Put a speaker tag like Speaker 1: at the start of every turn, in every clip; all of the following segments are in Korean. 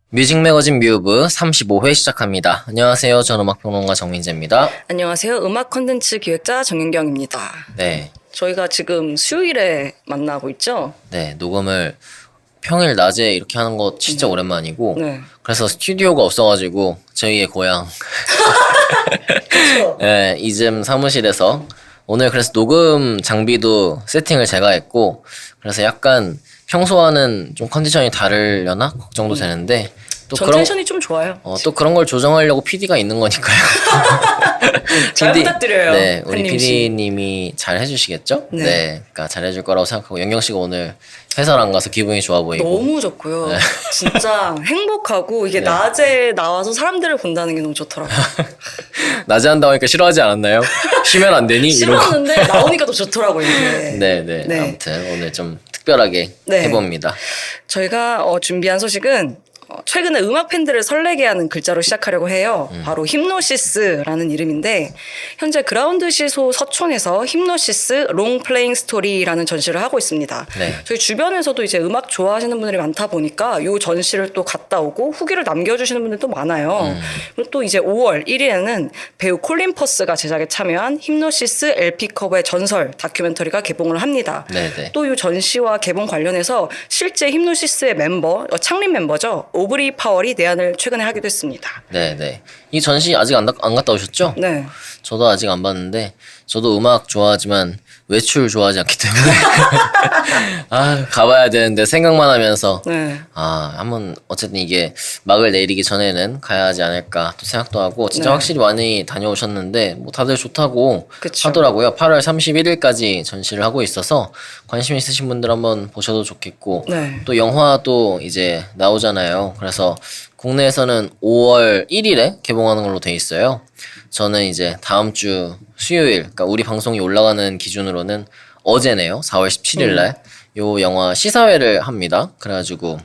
Speaker 1: 뮤직 매거진 뮤브 35회 시작합니다. 안녕하세요. 저는 음악평론가 정민재입니다.
Speaker 2: 안녕하세요. 음악 콘텐츠 기획자 정윤경입니다.
Speaker 1: 네.
Speaker 2: 저희가 지금 수요일에 만나고 있죠?
Speaker 1: 네, 녹음을 평일 낮에 이렇게 하는 거 진짜 오랜만이고
Speaker 2: 네.
Speaker 1: 그래서 스튜디오가 없어가지고 저희의 고향
Speaker 2: 그렇죠.
Speaker 1: 네, 이즘 사무실에서 오늘 그래서 녹음 장비도 세팅을 제가 했고 그래서 약간 평소와는 좀 컨디션이 다르려나 걱정도 되는데 또
Speaker 2: 전 텐션이 좀 좋아요.
Speaker 1: 또 그런 걸 조정하려고 PD가 있는 거니까요.
Speaker 2: 잘 부탁드려요.
Speaker 1: 네, 우리
Speaker 2: 한님 씨.
Speaker 1: PD님이 잘 해주시겠죠?
Speaker 2: 네.
Speaker 1: 그러니까 잘 해줄 거라고 생각하고 영경 씨가 오늘 회사를 안 가서 기분이 좋아 보이고.
Speaker 2: 너무 좋고요. 진짜 행복하고 이게 낮에 나와서 사람들을 본다는 게 너무 좋더라고요.
Speaker 1: 낮에 한다고 하니까 싫어하지 않았나요? 쉬면 안 되니? 이러고.
Speaker 2: 싫었는데 나오니까 더 좋더라고요. 이게.
Speaker 1: 네. 아무튼 오늘 좀 특별하게
Speaker 2: 네.
Speaker 1: 해봅니다.
Speaker 2: 저희가 준비한 소식은 최근에 음악 팬들을 설레게 하는 글자로 시작하려고 해요. 바로 힙노시스라는 이름인데 현재 그라운드 시소 서촌에서 힙노시스 롱 플레잉 스토리라는 전시를 하고 있습니다.
Speaker 1: 네.
Speaker 2: 저희 주변에서도 이제 음악 좋아하시는 분들이 많다 보니까 이 전시를 또 갔다 오고 후기를 남겨주시는 분들도 많아요. 그리고 또 이제 5월 1일에는 배우 콜린 퍼스가 제작에 참여한 힙노시스 LP 커버의 전설 다큐멘터리가 개봉을 합니다.
Speaker 1: 네네.
Speaker 2: 또 이 전시와 개봉 관련해서 실제 힙노시스의 멤버, 창립 멤버죠. 오브리 파월이 내한을 최근에 하기도 했습니다.
Speaker 1: 네네. 이 전시 아직 안 갔다 오셨죠?
Speaker 2: 네.
Speaker 1: 저도 아직 안 봤는데 저도 음악 좋아하지만 외출 좋아하지 않기 때문에 가봐야 되는데 생각만 하면서
Speaker 2: 네.
Speaker 1: 한번 어쨌든 이게 막을 내리기 전에는 가야 하지 않을까 또 생각도 하고 진짜
Speaker 2: 네.
Speaker 1: 확실히 많이 다녀오셨는데 뭐 다들 좋다고
Speaker 2: 그쵸.
Speaker 1: 하더라고요. 8월 31일까지 전시를 하고 있어서 관심 있으신 분들 한번 보셔도 좋겠고
Speaker 2: 네.
Speaker 1: 또 영화도 이제 나오잖아요. 그래서 국내에서는 5월 1일에 개봉하는 걸로 돼 있어요. 저는 이제 다음 주 수요일, 그러니까 우리 방송이 올라가는 기준으로는 어제네요. 4월 17일 날 요 영화 시사회를 합니다. 그래가지고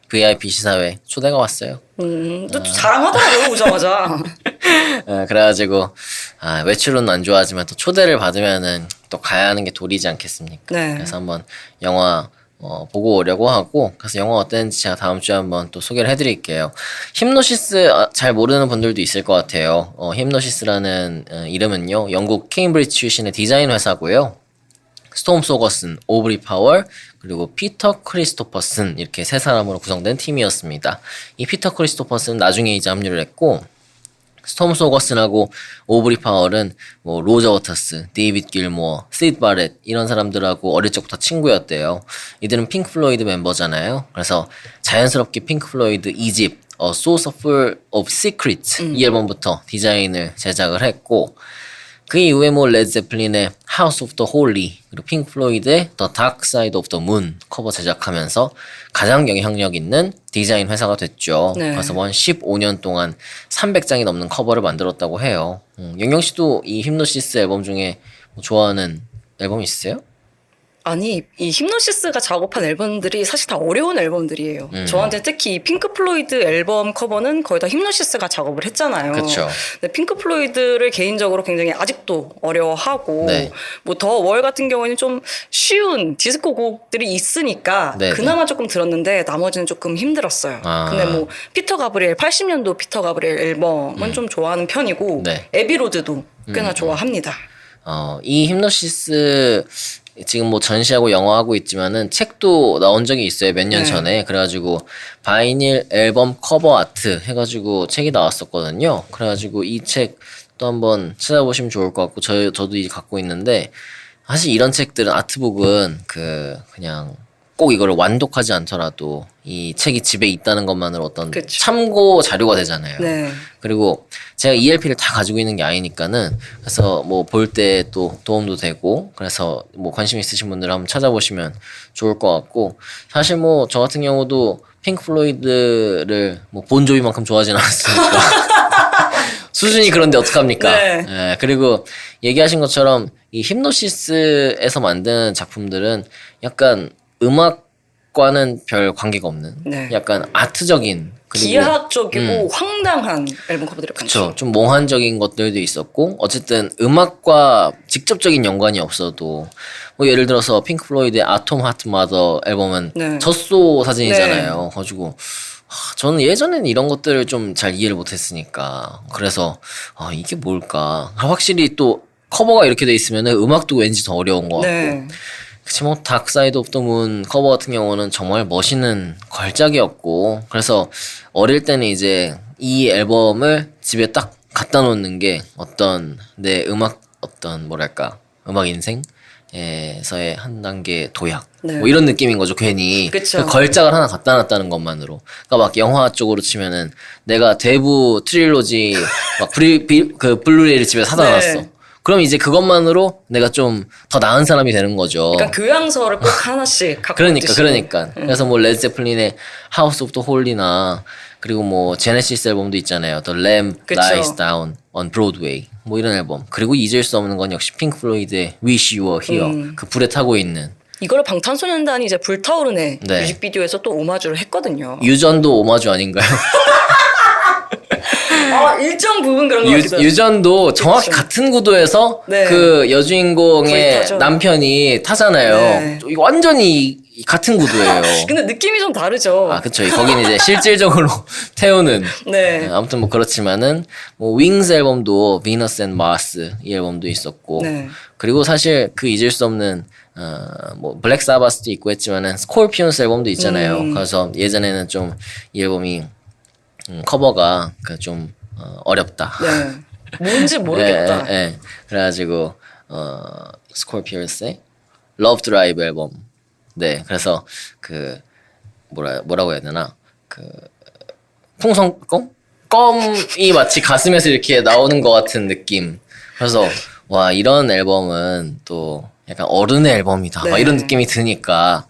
Speaker 1: VIP 시사회 초대가 왔어요.
Speaker 2: 또 자랑하더라고요, 오자마자.
Speaker 1: 그래가지고 외출은 안 좋아하지만 또 초대를 받으면은 또 가야 하는 게 도리지 않겠습니까?
Speaker 2: 네.
Speaker 1: 그래서 한번 영화 보고 오려고 하고 그래서 영화 어땠는지 제가 다음 주에 한번 또 소개를 해드릴게요. 힙노시스 잘 모르는 분들도 있을 것 같아요. 힙노시스라는 이름은요 영국 케임브리지 출신의 디자인 회사고요. 스톰 소거슨, 오브리 파월, 그리고 피터 크리스토퍼슨 이렇게 세 사람으로 구성된 팀이었습니다. 이 피터 크리스토퍼슨 나중에 이제 합류를 했고 스톰 소거슨하고 오브리 파월은 뭐 로저 워터스, 데이빗 길모어, 시드 바렛 이런 사람들하고 어릴 적부터 친구였대요. 이들은 핑크 플로이드 멤버잖아요. 그래서 자연스럽게 핑크 플로이드 2집 Source of Secrets 이 앨범부터 디자인을 제작을 했고 그 이후에 뭐 레드 제플린의 House of the Holy 그리고 핑크 플로이드의 The Dark Side of the Moon 커버 제작하면서 가장 영향력 있는 디자인 회사가 됐죠.
Speaker 2: 네.
Speaker 1: 그래서 한 15년 동안 300장이 넘는 커버를 만들었다고 해요. 영경 씨도 이 힙노시스 앨범 중에 뭐 좋아하는 앨범 있으세요?
Speaker 2: 아니, 이 힙노시스가 작업한 앨범들이 사실 다 어려운 앨범들이에요. 저한테 특히 이 핑크 플로이드 앨범 커버는 거의 다 힙노시스가 작업을 했잖아요.
Speaker 1: 그쵸.
Speaker 2: 근데 핑크 플로이드를 개인적으로 굉장히 아직도 어려워하고
Speaker 1: 네.
Speaker 2: 뭐 더 월 같은 경우에는 좀 쉬운 디스코 곡들이 있으니까
Speaker 1: 네,
Speaker 2: 그나마 조금 들었는데 나머지는 조금 힘들었어요. 근데 뭐 피터 가브리엘 80년도 피터 가브리엘 앨범은 좀 좋아하는 편이고
Speaker 1: 네.
Speaker 2: 에비로드도 꽤나 좋아합니다.
Speaker 1: 이 힙노시스 지금 뭐 전시하고 영화하고 있지만은 책도 나온 적이 있어요. 몇 년
Speaker 2: 네.
Speaker 1: 전에. 그래가지고 바이닐 앨범 커버 아트 해가지고 책이 나왔었거든요. 그래가지고 이 책 또 한번 찾아보시면 좋을 것 같고 저도 이제 갖고 있는데 사실 이런 책들은 아트북은 그냥 꼭 이거를 완독하지 않더라도 이 책이 집에 있다는 것만으로 어떤
Speaker 2: 그쵸.
Speaker 1: 참고 자료가 되잖아요.
Speaker 2: 네.
Speaker 1: 그리고 제가 ELP를 다 가지고 있는 게 아니니까는 그래서 뭐 볼 때 또 도움도 되고 그래서 뭐 관심 있으신 분들 한번 찾아보시면 좋을 것 같고 사실 뭐 저 같은 경우도 핑크 플로이드를 뭐 본조비만큼 좋아하진 않았으니까 수준이 그런데 어떡합니까?
Speaker 2: 네.
Speaker 1: 예, 그리고 얘기하신 것처럼 이 힙노시스에서 만든 작품들은 약간 음악과는 별 관계가 없는
Speaker 2: 네.
Speaker 1: 약간 아트적인 그리고
Speaker 2: 기하학적이고 황당한 앨범 커버들이 많죠.
Speaker 1: 그쵸. 좀 몽환적인 것들도 있었고 어쨌든 음악과 직접적인 연관이 없어도 뭐 예를 들어서 핑크 플로이드의 아톰 하트 마더 앨범은
Speaker 2: 네.
Speaker 1: 젖소 사진이잖아요. 가지고 저는 예전에는 이런 것들을 좀 잘 이해를 못했으니까 그래서 이게 뭘까? 확실히 또 커버가 이렇게 돼 있으면은 음악도 왠지 더 어려운 것 같고.
Speaker 2: 네.
Speaker 1: 그치 뭐 닥사이드 오브 더 문 커버 같은 경우는 정말 멋있는 걸작이었고 그래서 어릴 때는 이제 이 앨범을 집에 딱 갖다 놓는 게 어떤 내 음악 어떤 뭐랄까 음악 인생에서의 한 단계 도약
Speaker 2: 네.
Speaker 1: 뭐 이런 느낌인 거죠 괜히
Speaker 2: 그쵸.
Speaker 1: 그 걸작을 하나 갖다 놨다는 것만으로 그러니까 막 영화 쪽으로 치면은 내가 대부 트릴로지 막 그 블루레이를 집에 사다 놨어
Speaker 2: 네.
Speaker 1: 그럼 이제 그것만으로 내가 좀 더 나은 사람이 되는 거죠.
Speaker 2: 그러니까 교양서를 꼭 하나씩 갖고
Speaker 1: 그러니까
Speaker 2: 있듯이.
Speaker 1: 그러니까 그래서 뭐 레드제플린의 하우스 오브 더 홀리나 그리고 뭐 제네시스 앨범도 있잖아요. The Lamb
Speaker 2: 그쵸.
Speaker 1: Lies Down on Broadway 뭐 이런 앨범 그리고 잊을 수 없는 건 역시 핑크 플로이드의 Wish You Were Here 그 불에 타고 있는
Speaker 2: 이거를 방탄소년단이 이제 불타오르네
Speaker 1: 네.
Speaker 2: 뮤직비디오에서 또 오마주를 했거든요.
Speaker 1: 유전도 오마주 아닌가요?
Speaker 2: 일정 부분 그런 거 같기도 하고.
Speaker 1: 유전도 정확히
Speaker 2: 그쵸.
Speaker 1: 같은 구도에서
Speaker 2: 네.
Speaker 1: 그 여주인공의
Speaker 2: 불타죠.
Speaker 1: 남편이 타잖아요.
Speaker 2: 네.
Speaker 1: 이거 완전히 같은 구도예요.
Speaker 2: 근데 느낌이 좀 다르죠.
Speaker 1: 그쵸. 거긴 이제 실질적으로 태우는.
Speaker 2: 네.
Speaker 1: 아무튼 뭐 그렇지만은, 뭐, 윙스 앨범도, 비너스 앤 마스, 이 앨범도 있었고.
Speaker 2: 네.
Speaker 1: 그리고 사실 그 잊을 수 없는, 뭐, 블랙 사바스도 있고 했지만은, 스콜피온스 앨범도 있잖아요. 그래서 예전에는 좀 이 앨범이, 커버가 좀, 어렵다.
Speaker 2: 네. 뭔지 모르겠다.
Speaker 1: 예. 그래가지고, 스콜피온스의 러브 드라이브 앨범. 네, 그래서 뭐라고 해야 되나 풍선껌? 껌이 마치 가슴에서 이렇게 나오는 것 같은 느낌. 그래서 와 이런 앨범은 또 약간 어른의 앨범이다. 막
Speaker 2: 네.
Speaker 1: 이런 느낌이 드니까.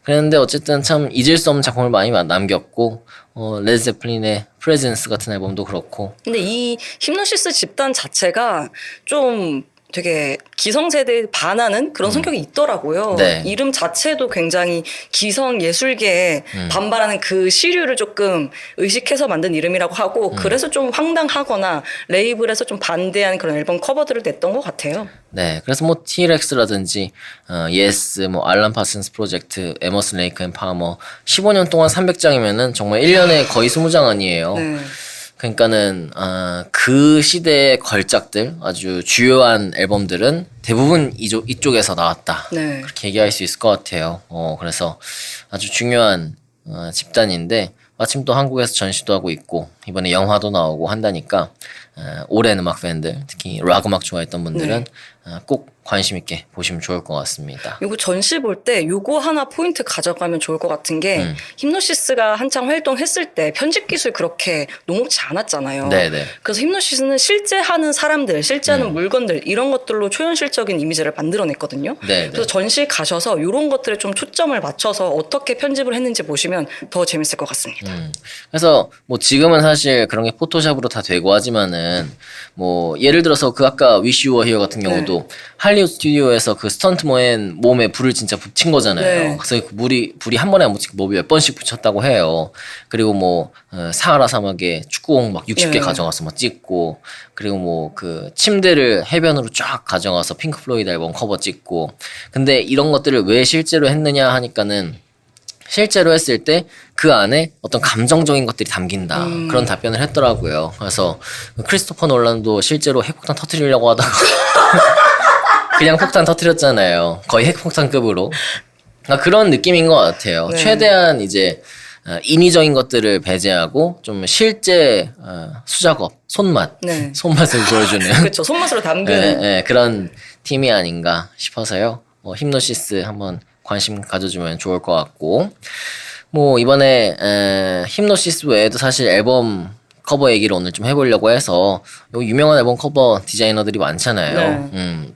Speaker 1: 그랬는데 어쨌든 참 잊을 수 없는 작품을 많이 남겼고 레드제플린의 프레젠스 같은 앨범도 그렇고.
Speaker 2: 근데 이 힘노시스 집단 자체가 좀 되게 기성세대에 반하는 그런 성격이 있더라고요.
Speaker 1: 네.
Speaker 2: 이름 자체도 굉장히 기성 예술계에 반발하는 그 시류를 조금 의식해서 만든 이름이라고 하고 그래서 좀 황당하거나 레이블에서 좀 반대하는 그런 앨범 커버들을 냈던 것 같아요.
Speaker 1: 네, 그래서 뭐 T-Rex라든지 예스, 뭐 알란 파슨스 프로젝트, 에머슨 레이크 앤 파머 15년 동안 300장이면은 정말 1년에 거의 20장 아니에요.
Speaker 2: 네.
Speaker 1: 그러니까는 그 시대의 걸작들 아주 주요한 앨범들은 대부분 이쪽에서 나왔다.
Speaker 2: 네.
Speaker 1: 그렇게 얘기할 수 있을 것 같아요. 그래서 아주 중요한 집단인데 마침 또 한국에서 전시도 하고 있고 이번에 영화도 나오고 한다니까 오랜 음악 팬들 특히 락 음악 좋아했던 분들은 꼭 관심 있게 보시면 좋을 것 같습니다.
Speaker 2: 요거 전시 볼 때 요거 하나 포인트 가져가면 좋을 것 같은 게 힘노시스가 한창 활동했을 때 편집 기술 그렇게 녹록지 않았잖아요.
Speaker 1: 네네.
Speaker 2: 그래서 힘노시스는 실제 하는 사람들, 실제 하는 물건들 이런 것들로 초현실적인 이미지를 만들어냈거든요.
Speaker 1: 네네.
Speaker 2: 그래서 전시 가셔서 이런 것들에 좀 초점을 맞춰서 어떻게 편집을 했는지 보시면 더 재밌을 것 같습니다.
Speaker 1: 그래서 뭐 지금은 사실 그런 게 포토샵으로 다 되고 하지만은 뭐 예를 들어서 그 아까 위시 유어 히어 같은 경우도 할리우드 스튜디오에서 그 스턴트맨 몸에 불을 진짜 붙인 거잖아요.
Speaker 2: 네.
Speaker 1: 그래서 그 불이 한 번에 안 붙이고 뭐 몇 번씩 붙였다고 해요. 그리고 뭐 사하라 사막에 축구공 막 60개
Speaker 2: 네.
Speaker 1: 가져가서 막 찍고 그리고 뭐 그 침대를 해변으로 쫙 가져가서 핑크 플로이드 앨범 커버 찍고 근데 이런 것들을 왜 실제로 했느냐 하니까는 실제로 했을 때 그 안에 어떤 감정적인 것들이 담긴다 그런 답변을 했더라고요. 그래서 크리스토퍼 놀란도 실제로 핵폭탄 터뜨리려고 하다가 그냥 폭탄 터뜨렸잖아요. 거의 핵폭탄급으로. 그런 느낌인 것 같아요.
Speaker 2: 네.
Speaker 1: 최대한 이제 인위적인 것들을 배제하고 좀 실제 수작업, 손맛을 보여주는
Speaker 2: 그렇죠. 손맛으로 담그는.
Speaker 1: 그런 팀이 아닌가 싶어서요. 힘노시스 한번 관심 가져주면 좋을 것 같고 뭐 이번에 힘노시스 외에도 사실 앨범 커버 얘기를 오늘 좀 해보려고 해서 요 유명한 앨범 커버 디자이너들이 많잖아요.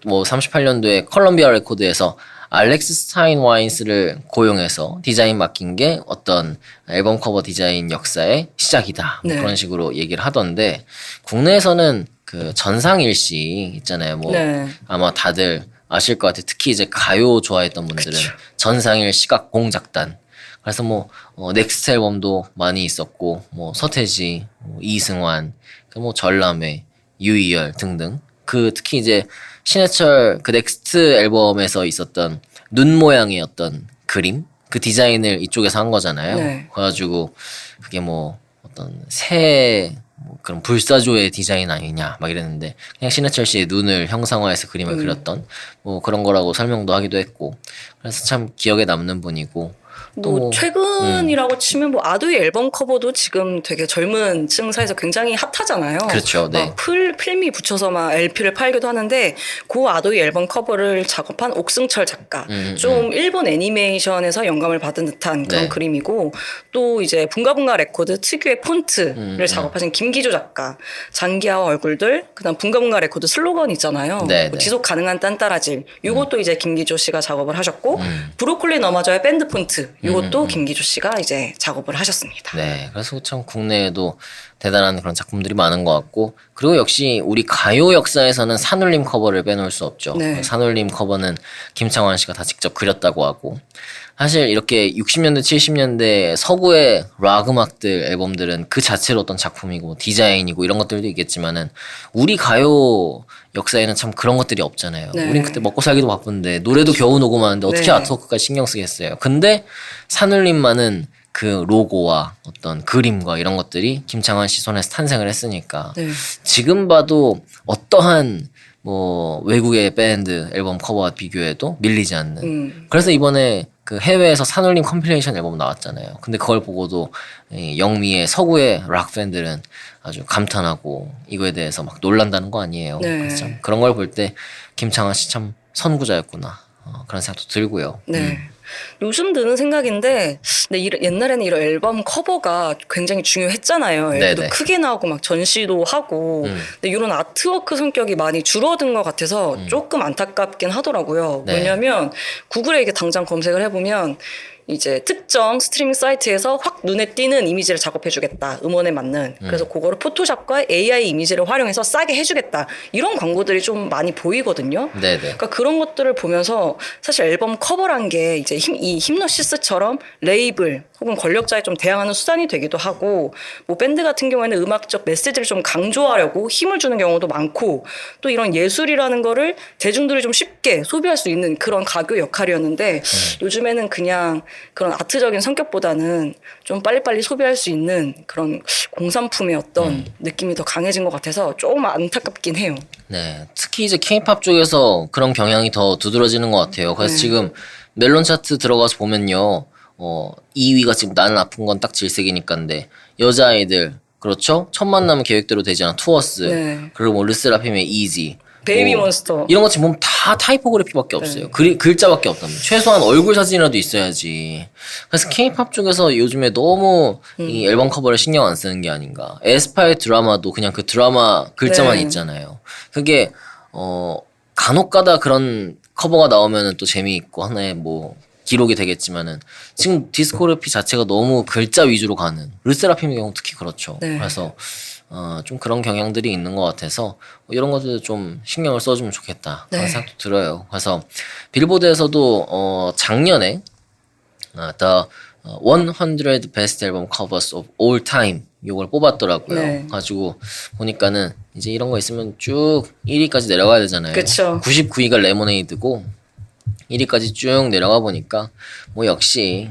Speaker 1: 뭐 38년도에 컬럼비아 레코드에서 알렉스 스타인 와인스를 고용해서 디자인 맡긴 게 어떤 앨범 커버 디자인 역사의 시작이다. 뭐
Speaker 2: 네.
Speaker 1: 그런 식으로 얘기를 하던데 국내에서는 그 전상일 씨 있잖아요. 뭐
Speaker 2: 네.
Speaker 1: 아마 다들 아실 것 같아요. 특히 이제 가요 좋아했던 분들은
Speaker 2: 그쵸.
Speaker 1: 전상일 시각 공작단. 그래서 뭐 넥스트 앨범도 많이 있었고 뭐 서태지, 뭐 이승환, 뭐 전람회, 유희열 등등. 그 특히 이제 신해철 그 넥스트 앨범에서 있었던 눈 모양의 어떤 그림 그 디자인을 이쪽에서 한 거잖아요.
Speaker 2: 네.
Speaker 1: 그래가지고 그게 뭐 어떤 새 뭐 그런 불사조의 디자인 아니냐 막 이랬는데 그냥 신해철 씨의 눈을 형상화해서 그림을 그렸던 뭐 그런 거라고 설명도 하기도 했고 그래서 참 기억에 남는 분이고 또
Speaker 2: 뭐 최근이라고 치면 뭐 아두이 앨범 커버도 지금 되게 젊은 층 사이에서 굉장히 핫하잖아요.
Speaker 1: 그렇죠, 네.
Speaker 2: 막 필미 붙여서 막 LP를 팔기도 하는데 그 아두이 앨범 커버를 작업한 옥승철 작가. 좀 일본 애니메이션에서 영감을 받은 듯한 그런
Speaker 1: 네.
Speaker 2: 그림이고 또 이제 붕가붕가 레코드 특유의 폰트를 작업하신 김기조 작가. 장기하와 얼굴들 그다음 붕가붕가 레코드 슬로건 있잖아요.
Speaker 1: 네,
Speaker 2: 뭐
Speaker 1: 네.
Speaker 2: 지속 가능한 딴따라질. 요것도 이제 김기조 씨가 작업을 하셨고 브로콜리 너마저의 밴드 폰트. 이것도 김기조 씨가 이제 작업을 하셨습니다.
Speaker 1: 네, 그래서 참 국내에도 대단한 그런 작품들이 많은 것 같고 그리고 역시 우리 가요 역사에서는 산울림 커버를 빼놓을 수 없죠.
Speaker 2: 네.
Speaker 1: 산울림 커버는 김창완 씨가 다 직접 그렸다고 하고 사실 이렇게 60년대 70년대 서구의 락 음악들 앨범들은 그 자체로 어떤 작품이고 디자인이고 이런 것들도 있겠지만은 우리 가요 역사에는 참 그런 것들이 없잖아요.
Speaker 2: 네.
Speaker 1: 우린 그때 먹고 살기도 바쁜데 노래도 겨우 녹음하는데 어떻게
Speaker 2: 네.
Speaker 1: 아트워크까지 신경 쓰겠어요. 근데 산울림만은 그 로고와 어떤 그림과 이런 것들이 김창완 씨 손에서 탄생을 했으니까
Speaker 2: 네.
Speaker 1: 지금 봐도 어떠한 뭐 외국의 밴드 앨범 커버와 비교해도 밀리지 않는 그래서 이번에 그 해외에서 산울림 컴필레이션 앨범 나왔잖아요. 근데 그걸 보고도 이 영미의 서구의 락 팬들은 아주 감탄하고 이거에 대해서 막 놀란다는 거 아니에요.
Speaker 2: 네.
Speaker 1: 그래서 참 그런 걸 볼 때 김창완 씨 참 선구자였구나 그런 생각도 들고요.
Speaker 2: 네. 요즘 드는 생각인데, 근데 옛날에는 이런 앨범 커버가 굉장히 중요했잖아요. 앨범도
Speaker 1: 네네.
Speaker 2: 크게 나오고 막 전시도 하고. 근데 이런 아트워크 성격이 많이 줄어든 것 같아서 조금 안타깝긴 하더라고요.
Speaker 1: 네.
Speaker 2: 왜냐하면 구글에 이게 당장 검색을 해보면 이제 특정 스트리밍 사이트에서 확 눈에 띄는 이미지를 작업해주겠다. 음원에 맞는. 그래서 그거를 포토샵과 AI 이미지를 활용해서 싸게 해주겠다. 이런 광고들이 좀 많이 보이거든요.
Speaker 1: 네네.
Speaker 2: 그러니까 그런 것들을 보면서 사실 앨범 커버란 게 이제 이 힘노시스처럼 레이블 혹은 권력자에 좀 대항하는 수단이 되기도 하고 뭐 밴드 같은 경우에는 음악적 메시지를 좀 강조하려고 힘을 주는 경우도 많고 또 이런 예술이라는 거를 대중들이 좀 쉽게 소비할 수 있는 그런 가교 역할이었는데 요즘에는 그냥 그런 아트적인 성격보다는 좀 빨리빨리 소비할 수 있는 그런 공산품의 어떤 느낌이 더 강해진 것 같아서 조금 안타깝긴 해요.
Speaker 1: 네, 특히 이제 K-팝 쪽에서 그런 경향이 더 두드러지는 것 같아요. 그래서 지금 멜론 차트 들어가서 보면요, 2위가 지금 나는 아픈 건 딱 질색이니까인데 여자아이들 그렇죠? 첫 만남은 계획대로 되지 않아 투어스
Speaker 2: 네.
Speaker 1: 그리고 뭐 르세라핌의 이지
Speaker 2: 베이비
Speaker 1: 뭐
Speaker 2: 몬스터.
Speaker 1: 이런 거 지금 보면 다 타이포그래피밖에 없어요. 글자밖에 없답니다. 최소한 얼굴 사진이라도 있어야지. 그래서 K-팝 쪽에서 요즘에 너무 이 앨범 커버를 신경 안 쓰는 게 아닌가. 에스파의 드라마도 그냥 그 드라마 글자만
Speaker 2: 네.
Speaker 1: 있잖아요. 그게 간혹가다 그런 커버가 나오면은 또 재미있고 하나의 뭐 기록이 되겠지만은 지금 디스코그래피 자체가 너무 글자 위주로 가는 르세라핌의 경우 특히 그렇죠.
Speaker 2: 네.
Speaker 1: 그래서 좀 그런 경향들이 있는 것 같아서 이런 것들도 좀 신경을 써주면 좋겠다 그런
Speaker 2: 네.
Speaker 1: 생각도 들어요. 그래서 빌보드에서도 작년에 The 100 Best Album Covers of All Time 이걸 뽑았더라고요.
Speaker 2: 네.
Speaker 1: 가지고 보니까는 이제 이런 거 있으면 쭉 1위까지 내려가야 되잖아요.
Speaker 2: 그쵸.
Speaker 1: 99위가 레모네이드고 1위까지 쭉 내려가 보니까 뭐 역시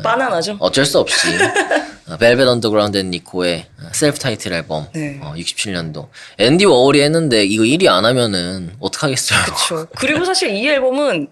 Speaker 2: 바나나죠.
Speaker 1: 어쩔 수 없이 벨벳 언더그라운드 앤 니코의 셀프 타이틀 앨범
Speaker 2: 네.
Speaker 1: 67년도 앤디 워홀이 했는데 이거 1위 안 하면은 어떡하겠어요.
Speaker 2: 그렇죠. 그리고 사실 이 앨범은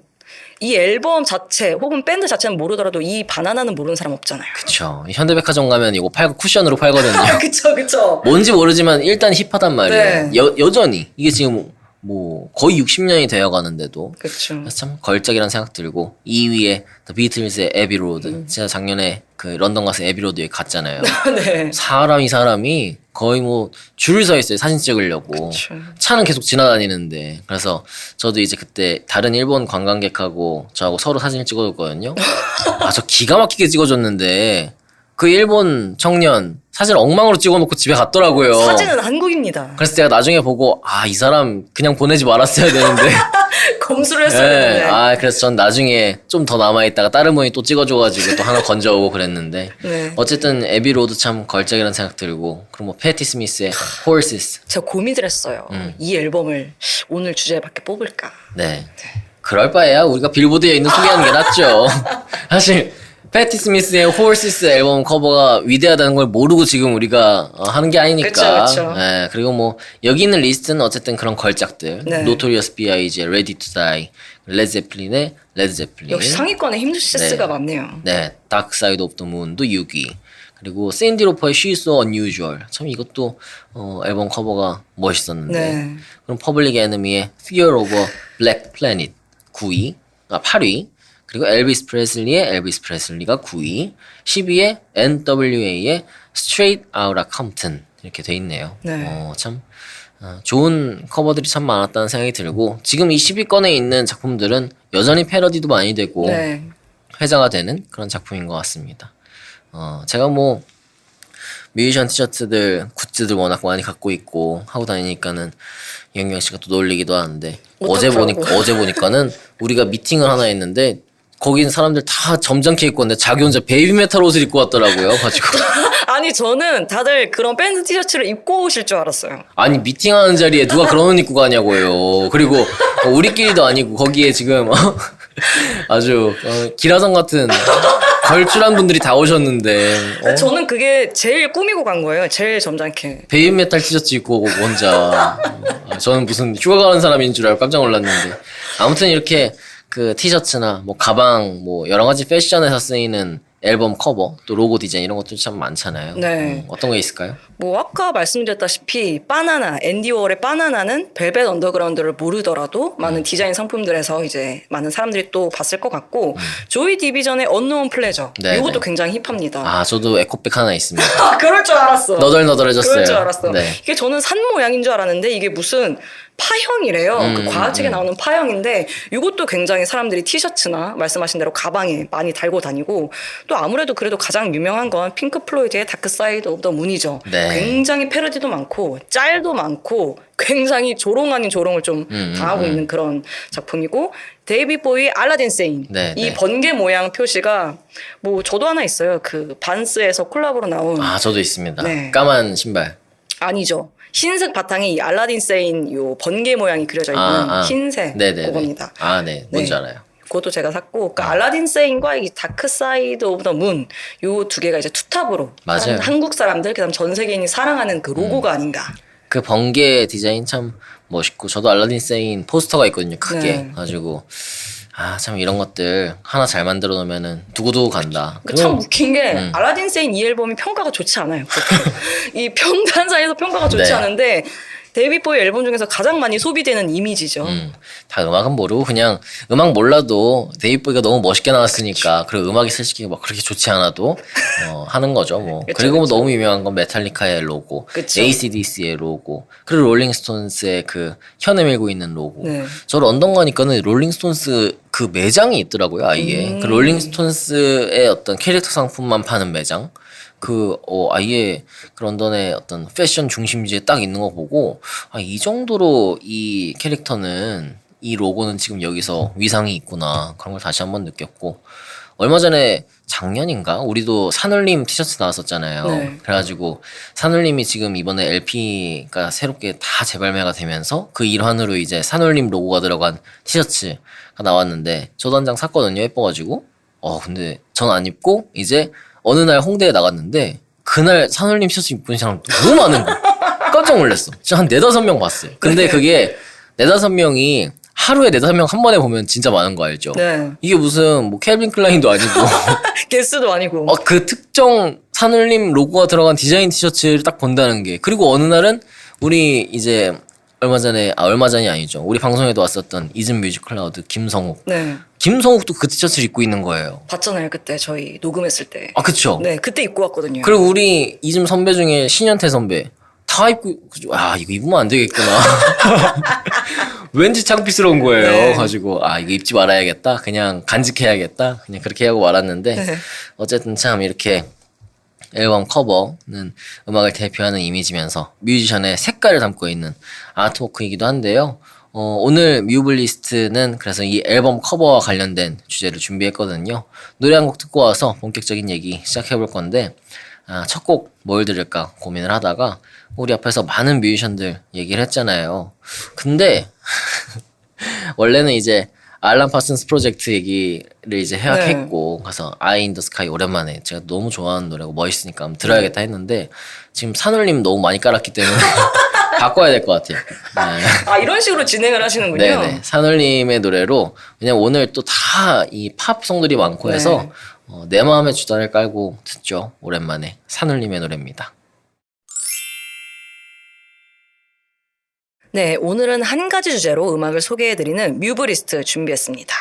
Speaker 2: 이 앨범 자체 혹은 밴드 자체는 모르더라도 이 바나나는 모르는 사람 없잖아요.
Speaker 1: 그쵸. 현대백화점 가면 이거 팔고 쿠션으로 팔거든요.
Speaker 2: 그쵸.
Speaker 1: 뭔지 모르지만 일단 힙하단 말이에요.
Speaker 2: 네.
Speaker 1: 여전히 이게 지금 뭐 거의 60년이 되어 가는데도
Speaker 2: 그쵸.
Speaker 1: 그래서 참 걸작이라는 생각 들고 2위에 The Beatles의 에비 로드 제가 작년에 그 런던 가서 에비 로드에 갔잖아요.
Speaker 2: 네.
Speaker 1: 사람이 거의 뭐 줄을 서 있어요. 사진 찍으려고.
Speaker 2: 그쵸.
Speaker 1: 차는 계속 지나다니는데 그래서 저도 이제 그때 다른 일본 관광객하고 저하고 서로 사진을 찍어줬거든요. 저 기가 막히게 찍어줬는데 그 일본 청년 사진 엉망으로 찍어놓고 집에 갔더라고요.
Speaker 2: 사진은 한국입니다.
Speaker 1: 그래서 제가 나중에 보고 이 사람 그냥 보내지 말았어야 되는데
Speaker 2: 검수를 했어야
Speaker 1: 네.
Speaker 2: 되는데.
Speaker 1: 그래서 전 나중에 좀 더 남아있다가 다른 분이 또 찍어줘가지고 또 하나 건져오고 그랬는데
Speaker 2: 네.
Speaker 1: 어쨌든 에비 로드 참 걸작이라는 생각 들고 그리고 뭐 패티 스미스의 Horses
Speaker 2: 제가 고민을 했어요. 이 앨범을 오늘 주제에 맞게 뽑을까.
Speaker 1: 네. 그럴 바에야 우리가 빌보드에 있는 소개하는 게 낫죠. 사실 패티 스미스의 Horses 앨범 커버가 위대하다는 걸 모르고 지금 우리가 하는 게 아니니까.
Speaker 2: 그쵸.
Speaker 1: 네, 그리고 뭐 여기 있는 리스트는 어쨌든 그런 걸작들.
Speaker 2: 네.
Speaker 1: Notorious B.I.G의 Ready to Die, 레드 제플린의 레드 제플린.
Speaker 2: 역시 상위권에 힘드시스가
Speaker 1: 네.
Speaker 2: 많네요.
Speaker 1: 네, Dark Side of the Moon도 6위. 그리고 샌디 로퍼의 She's So Unusual. 참 이것도 앨범 커버가 멋있었는데.
Speaker 2: 네.
Speaker 1: 그럼 퍼블릭 에너미의 Fear of a Black Planet 9위, 8위. 그리고 엘비스 프레슬리의 엘비스 프레슬리가 9위, 10위에 NWA의 Straight Outta Compton 이렇게 돼 있네요.
Speaker 2: 네.
Speaker 1: 참 좋은 커버들이 참 많았다는 생각이 들고 지금 이 10위권에 있는 작품들은 여전히 패러디도 많이 되고
Speaker 2: 네.
Speaker 1: 회자가 되는 그런 작품인 것 같습니다. 제가 뭐 뮤지션 티셔츠들, 굿즈들 워낙 많이 갖고 있고 하고 다니니까는 이영경 씨가 또 놀리기도 하는데 어제
Speaker 2: 어떡하라고.
Speaker 1: 보니까는 우리가 미팅을 하나 했는데 거기 있는 사람들 다 점잖게 입고 왔는데 자기 혼자 베이비 메탈 옷을 입고 왔더라고요. 가지고
Speaker 2: 아니 저는 다들 그런 밴드 티셔츠를 입고 오실 줄 알았어요.
Speaker 1: 아니 미팅하는 자리에 누가 그런 옷 입고 가냐고요. 그리고 우리끼리도 아니고 거기에 지금 아주 기라성 같은 걸출한 분들이 다 오셨는데
Speaker 2: 저는 그게 제일 꾸미고 간 거예요. 제일 점잖게.
Speaker 1: 베이비 메탈 티셔츠 입고 혼자 저는 무슨 휴가 가는 사람인 줄 알고 깜짝 놀랐는데 아무튼 이렇게 그 티셔츠나 뭐 가방 뭐 여러 가지 패션에서 쓰이는 앨범 커버 또 로고 디자인 이런 것도 참 많잖아요.
Speaker 2: 네.
Speaker 1: 어떤 게 있을까요?
Speaker 2: 뭐 아까 말씀드렸다시피 바나나, 앤디 워홀의 바나나는 벨벳 언더그라운드를 모르더라도 많은 디자인 상품들에서 이제 많은 사람들이 또 봤을 것 같고 조이 디비전의 언노운 플레저
Speaker 1: 네,
Speaker 2: 이것도
Speaker 1: 네.
Speaker 2: 굉장히 힙합니다.
Speaker 1: 아 저도 에코백 하나 있습니다.
Speaker 2: 아, 그럴 줄 알았어.
Speaker 1: 너덜너덜해졌어요.
Speaker 2: 그럴 줄 알았어.
Speaker 1: 네.
Speaker 2: 이게 저는 산 모양인 줄 알았는데 이게 무슨 파형이래요. 그 과학책에 나오는 파형인데 이것도 굉장히 사람들이 티셔츠나 말씀하신 대로 가방에 많이 달고 다니고 또 아무래도 그래도 가장 유명한 건 핑크 플로이드의 다크 사이드 오브 더 문이죠.
Speaker 1: 네.
Speaker 2: 굉장히 패러디도 많고 짤도 많고 굉장히 조롱 아닌 조롱을 좀 당하고 있는 그런 작품이고 데이비 보이의 알라딘 세인
Speaker 1: 네,
Speaker 2: 이
Speaker 1: 네.
Speaker 2: 번개 모양 표시가 뭐 저도 하나 있어요. 그 반스에서 콜라보로 나온
Speaker 1: 아 저도 있습니다.
Speaker 2: 네.
Speaker 1: 까만 신발.
Speaker 2: 아니죠. 흰색 바탕에 이 알라딘 세인 요 번개 모양이 그려져 있는 흰색
Speaker 1: 네네네.
Speaker 2: 그겁니다.
Speaker 1: 아 네. 뭔지
Speaker 2: 네.
Speaker 1: 알아요.
Speaker 2: 그것도 제가 샀고, 그러니까 알라딘 세인과 이 다크 사이드 오브 더 문, 요 두 개가 이제 투탑으로
Speaker 1: 맞아요.
Speaker 2: 한국 사람들, 그다음 전 세계인이 사랑하는 그 로고가 아닌가.
Speaker 1: 그 번개 디자인 참 멋있고 저도 알라딘 세인 포스터가 있거든요. 크게
Speaker 2: 네.
Speaker 1: 가지고 아 참 이런 것들 하나 잘 만들어 놓으면은 두고두고 간다.
Speaker 2: 그 참 웃긴 게 알라딘 세인 이 앨범이 평가가 좋지 않아요. 이 평단사에서 평가가 좋지
Speaker 1: 네.
Speaker 2: 않은데 데이비 보이 앨범 중에서 가장 많이 소비되는 이미지죠.
Speaker 1: 다 음악은 모르고 그냥 음악 몰라도 데이비보이가 너무 멋있게 나왔으니까 그리고 음악이 솔직히 막 그렇게 좋지 않아도 하는 거죠 뭐.
Speaker 2: 그쵸,
Speaker 1: 그리고 뭐
Speaker 2: 그쵸.
Speaker 1: 너무 유명한 건 메탈리카의 로고,
Speaker 2: 그쵸.
Speaker 1: AC/DC의 로고, 그리고 롤링스톤스의 그 혀 내밀고 있는 로고.
Speaker 2: 네.
Speaker 1: 저 런던 가니까는 롤링스톤스 그 매장이 있더라고요 아예. 그 롤링스톤스의 어떤 캐릭터 상품만 파는 매장. 아예 그 런던의 어떤 패션 중심지에 딱 있는 거 보고 이 정도로 이 캐릭터는 이 로고는 지금 여기서 위상이 있구나 그런 걸 다시 한번 느꼈고 얼마 전에 작년인가 우리도 산울림 티셔츠 나왔었잖아요.
Speaker 2: 네.
Speaker 1: 그래가지고 산울림이 지금 이번에 LP가 새롭게 다 재발매가 되면서 그 일환으로 이제 산울림 로고가 들어간 티셔츠가 나왔는데 저도 한 장 샀거든요. 예뻐가지고 근데 전 안 입고 이제 어느 날 홍대에 나갔는데 그날 산울림 티셔츠 입은 사람 너무 많은 거야. 깜짝 놀랐어. 진짜 한 4-5명 봤어요. 근데 그게 4-5명이 하루에 4-5명 한 번에 보면 진짜 많은 거 알죠?
Speaker 2: 네.
Speaker 1: 이게 무슨 뭐 캘빈 클라인도 아니고
Speaker 2: 게스도 아니고.
Speaker 1: 그 특정 산울림 로고가 들어간 디자인 티셔츠를 딱 본다는 게 그리고 어느 날은 우리 이제 얼마 전이 아니죠. 우리 방송에도 왔었던 이즘 뮤직 클라우드 김성욱.
Speaker 2: 네.
Speaker 1: 김성욱도 그 티셔츠를 입고 있는 거예요.
Speaker 2: 봤잖아요 그때 저희 녹음했을 때.
Speaker 1: 아 그쵸?
Speaker 2: 네, 그때 입고 왔거든요.
Speaker 1: 그리고 우리 이즘 선배 중에 신현태 선배 다 입고 이거 입으면 안 되겠구나. 왠지 창피스러운 거예요.
Speaker 2: 네.
Speaker 1: 가지고 이거 입지 말아야겠다. 그냥 간직해야겠다. 그냥 그렇게 하고 말았는데
Speaker 2: 네.
Speaker 1: 어쨌든 참 이렇게 앨범 커버는 음악을 대표하는 이미지면서 뮤지션의 색깔을 담고 있는 아트워크이기도 한데요. 오늘 뮤블리스트는 그래서 이 앨범 커버와 관련된 주제를 준비했거든요. 노래 한 곡 듣고 와서 본격적인 얘기 시작해 볼 건데 첫 곡 뭘 들을까 고민을 하다가 우리 앞에서 많은 뮤지션들 얘기를 했잖아요. 근데 원래는 이제 알람 파슨스 프로젝트 얘기를 이제 해약했고 그래서 아이 인 더 스카이 오랜만에 제가 너무 좋아하는 노래고 멋있으니까 한번 들어야겠다 했는데 지금 산울림 너무 많이 깔았기 때문에 바꿔야 될 것 같아요. 네.
Speaker 2: 아, 이런 식으로 진행을 하시는군요.
Speaker 1: 네네. 산울림의 노래로 왜냐면 오늘 또 다 이 팝송들이 많고 해서 내 마음의 주단을 깔고 듣죠. 오랜만에 산울림의 노래입니다.
Speaker 2: 네, 오늘은 한 가지 주제로 음악을 소개해드리는 뮤브리스트 준비했습니다.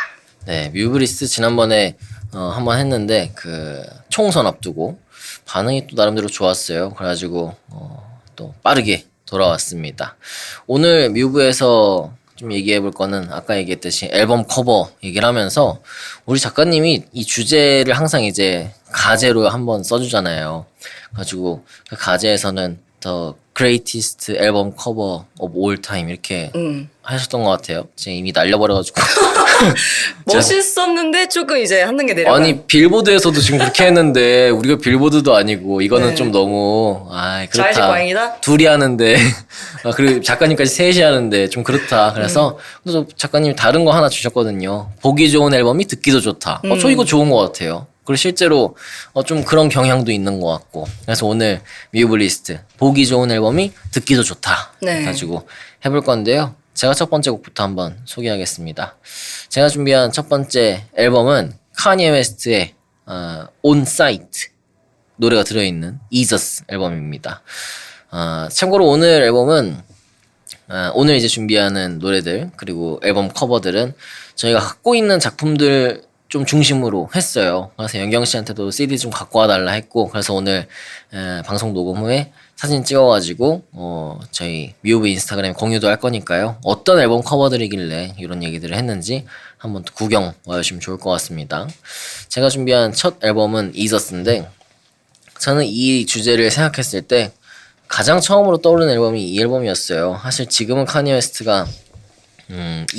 Speaker 1: 네, 뮤브리스트 지난번에 한번 했는데 그 총선 앞두고 반응이 또 나름대로 좋았어요. 그래가지고 또 빠르게 돌아왔습니다. 오늘 뮤브에서 좀 얘기해 볼 거는 아까 얘기했듯이 앨범 커버 얘기를 하면서 우리 작가님이 이 주제를 항상 이제 가제로 한번 써주잖아요. 그래가지고 그 가제에서는 The Greatest Album Cover of All Time 이렇게 하셨던 것 같아요. 제가 이미 날려버려가지고
Speaker 2: 멋있었는데 조금 이제 한 단계 내려가.
Speaker 1: 아니 빌보드에서도 지금 그렇게 했는데 우리가 빌보드도 아니고 이거는
Speaker 2: 네.
Speaker 1: 좀 너무 그렇다.
Speaker 2: 자의식 과잉이다?
Speaker 1: 둘이 하는데 그리고 작가님까지 셋이 하는데 좀 그렇다. 그래서 또 작가님이 다른 거 하나 주셨거든요. 보기 좋은 앨범이 듣기도 좋다. 저 이거 좋은 것 같아요. 그리고 실제로 좀 그런 경향도 있는 것 같고 그래서 오늘 뮤브리스트 보기 좋은 앨범이 듣기도 좋다
Speaker 2: 네.
Speaker 1: 가지고 해볼 건데요. 제가 첫 번째 곡부터 한번 소개하겠습니다. 제가 준비한 첫 번째 앨범은 카니에 웨스트의 On Sight 노래가 들어있는 이저스 앨범입니다. 참고로 오늘 앨범은 오늘 이제 준비하는 노래들 그리고 앨범 커버들은 저희가 갖고 있는 작품들 좀 중심으로 했어요. 그래서 연경 씨한테도 CD 좀 갖고 와달라 했고 그래서 오늘 방송 녹음 후에 사진 찍어가지고 저희 뮤브 인스타그램에 공유도 할 거니까요. 어떤 앨범 커버들이길래 이런 얘기들을 했는지 한번 또 구경 와주시면 좋을 것 같습니다. 제가 준비한 첫 앨범은 이저스인데 저는 이 주제를 생각했을 때 가장 처음으로 떠오르는 앨범이 이 앨범이었어요. 사실 지금은 카니 웨스트가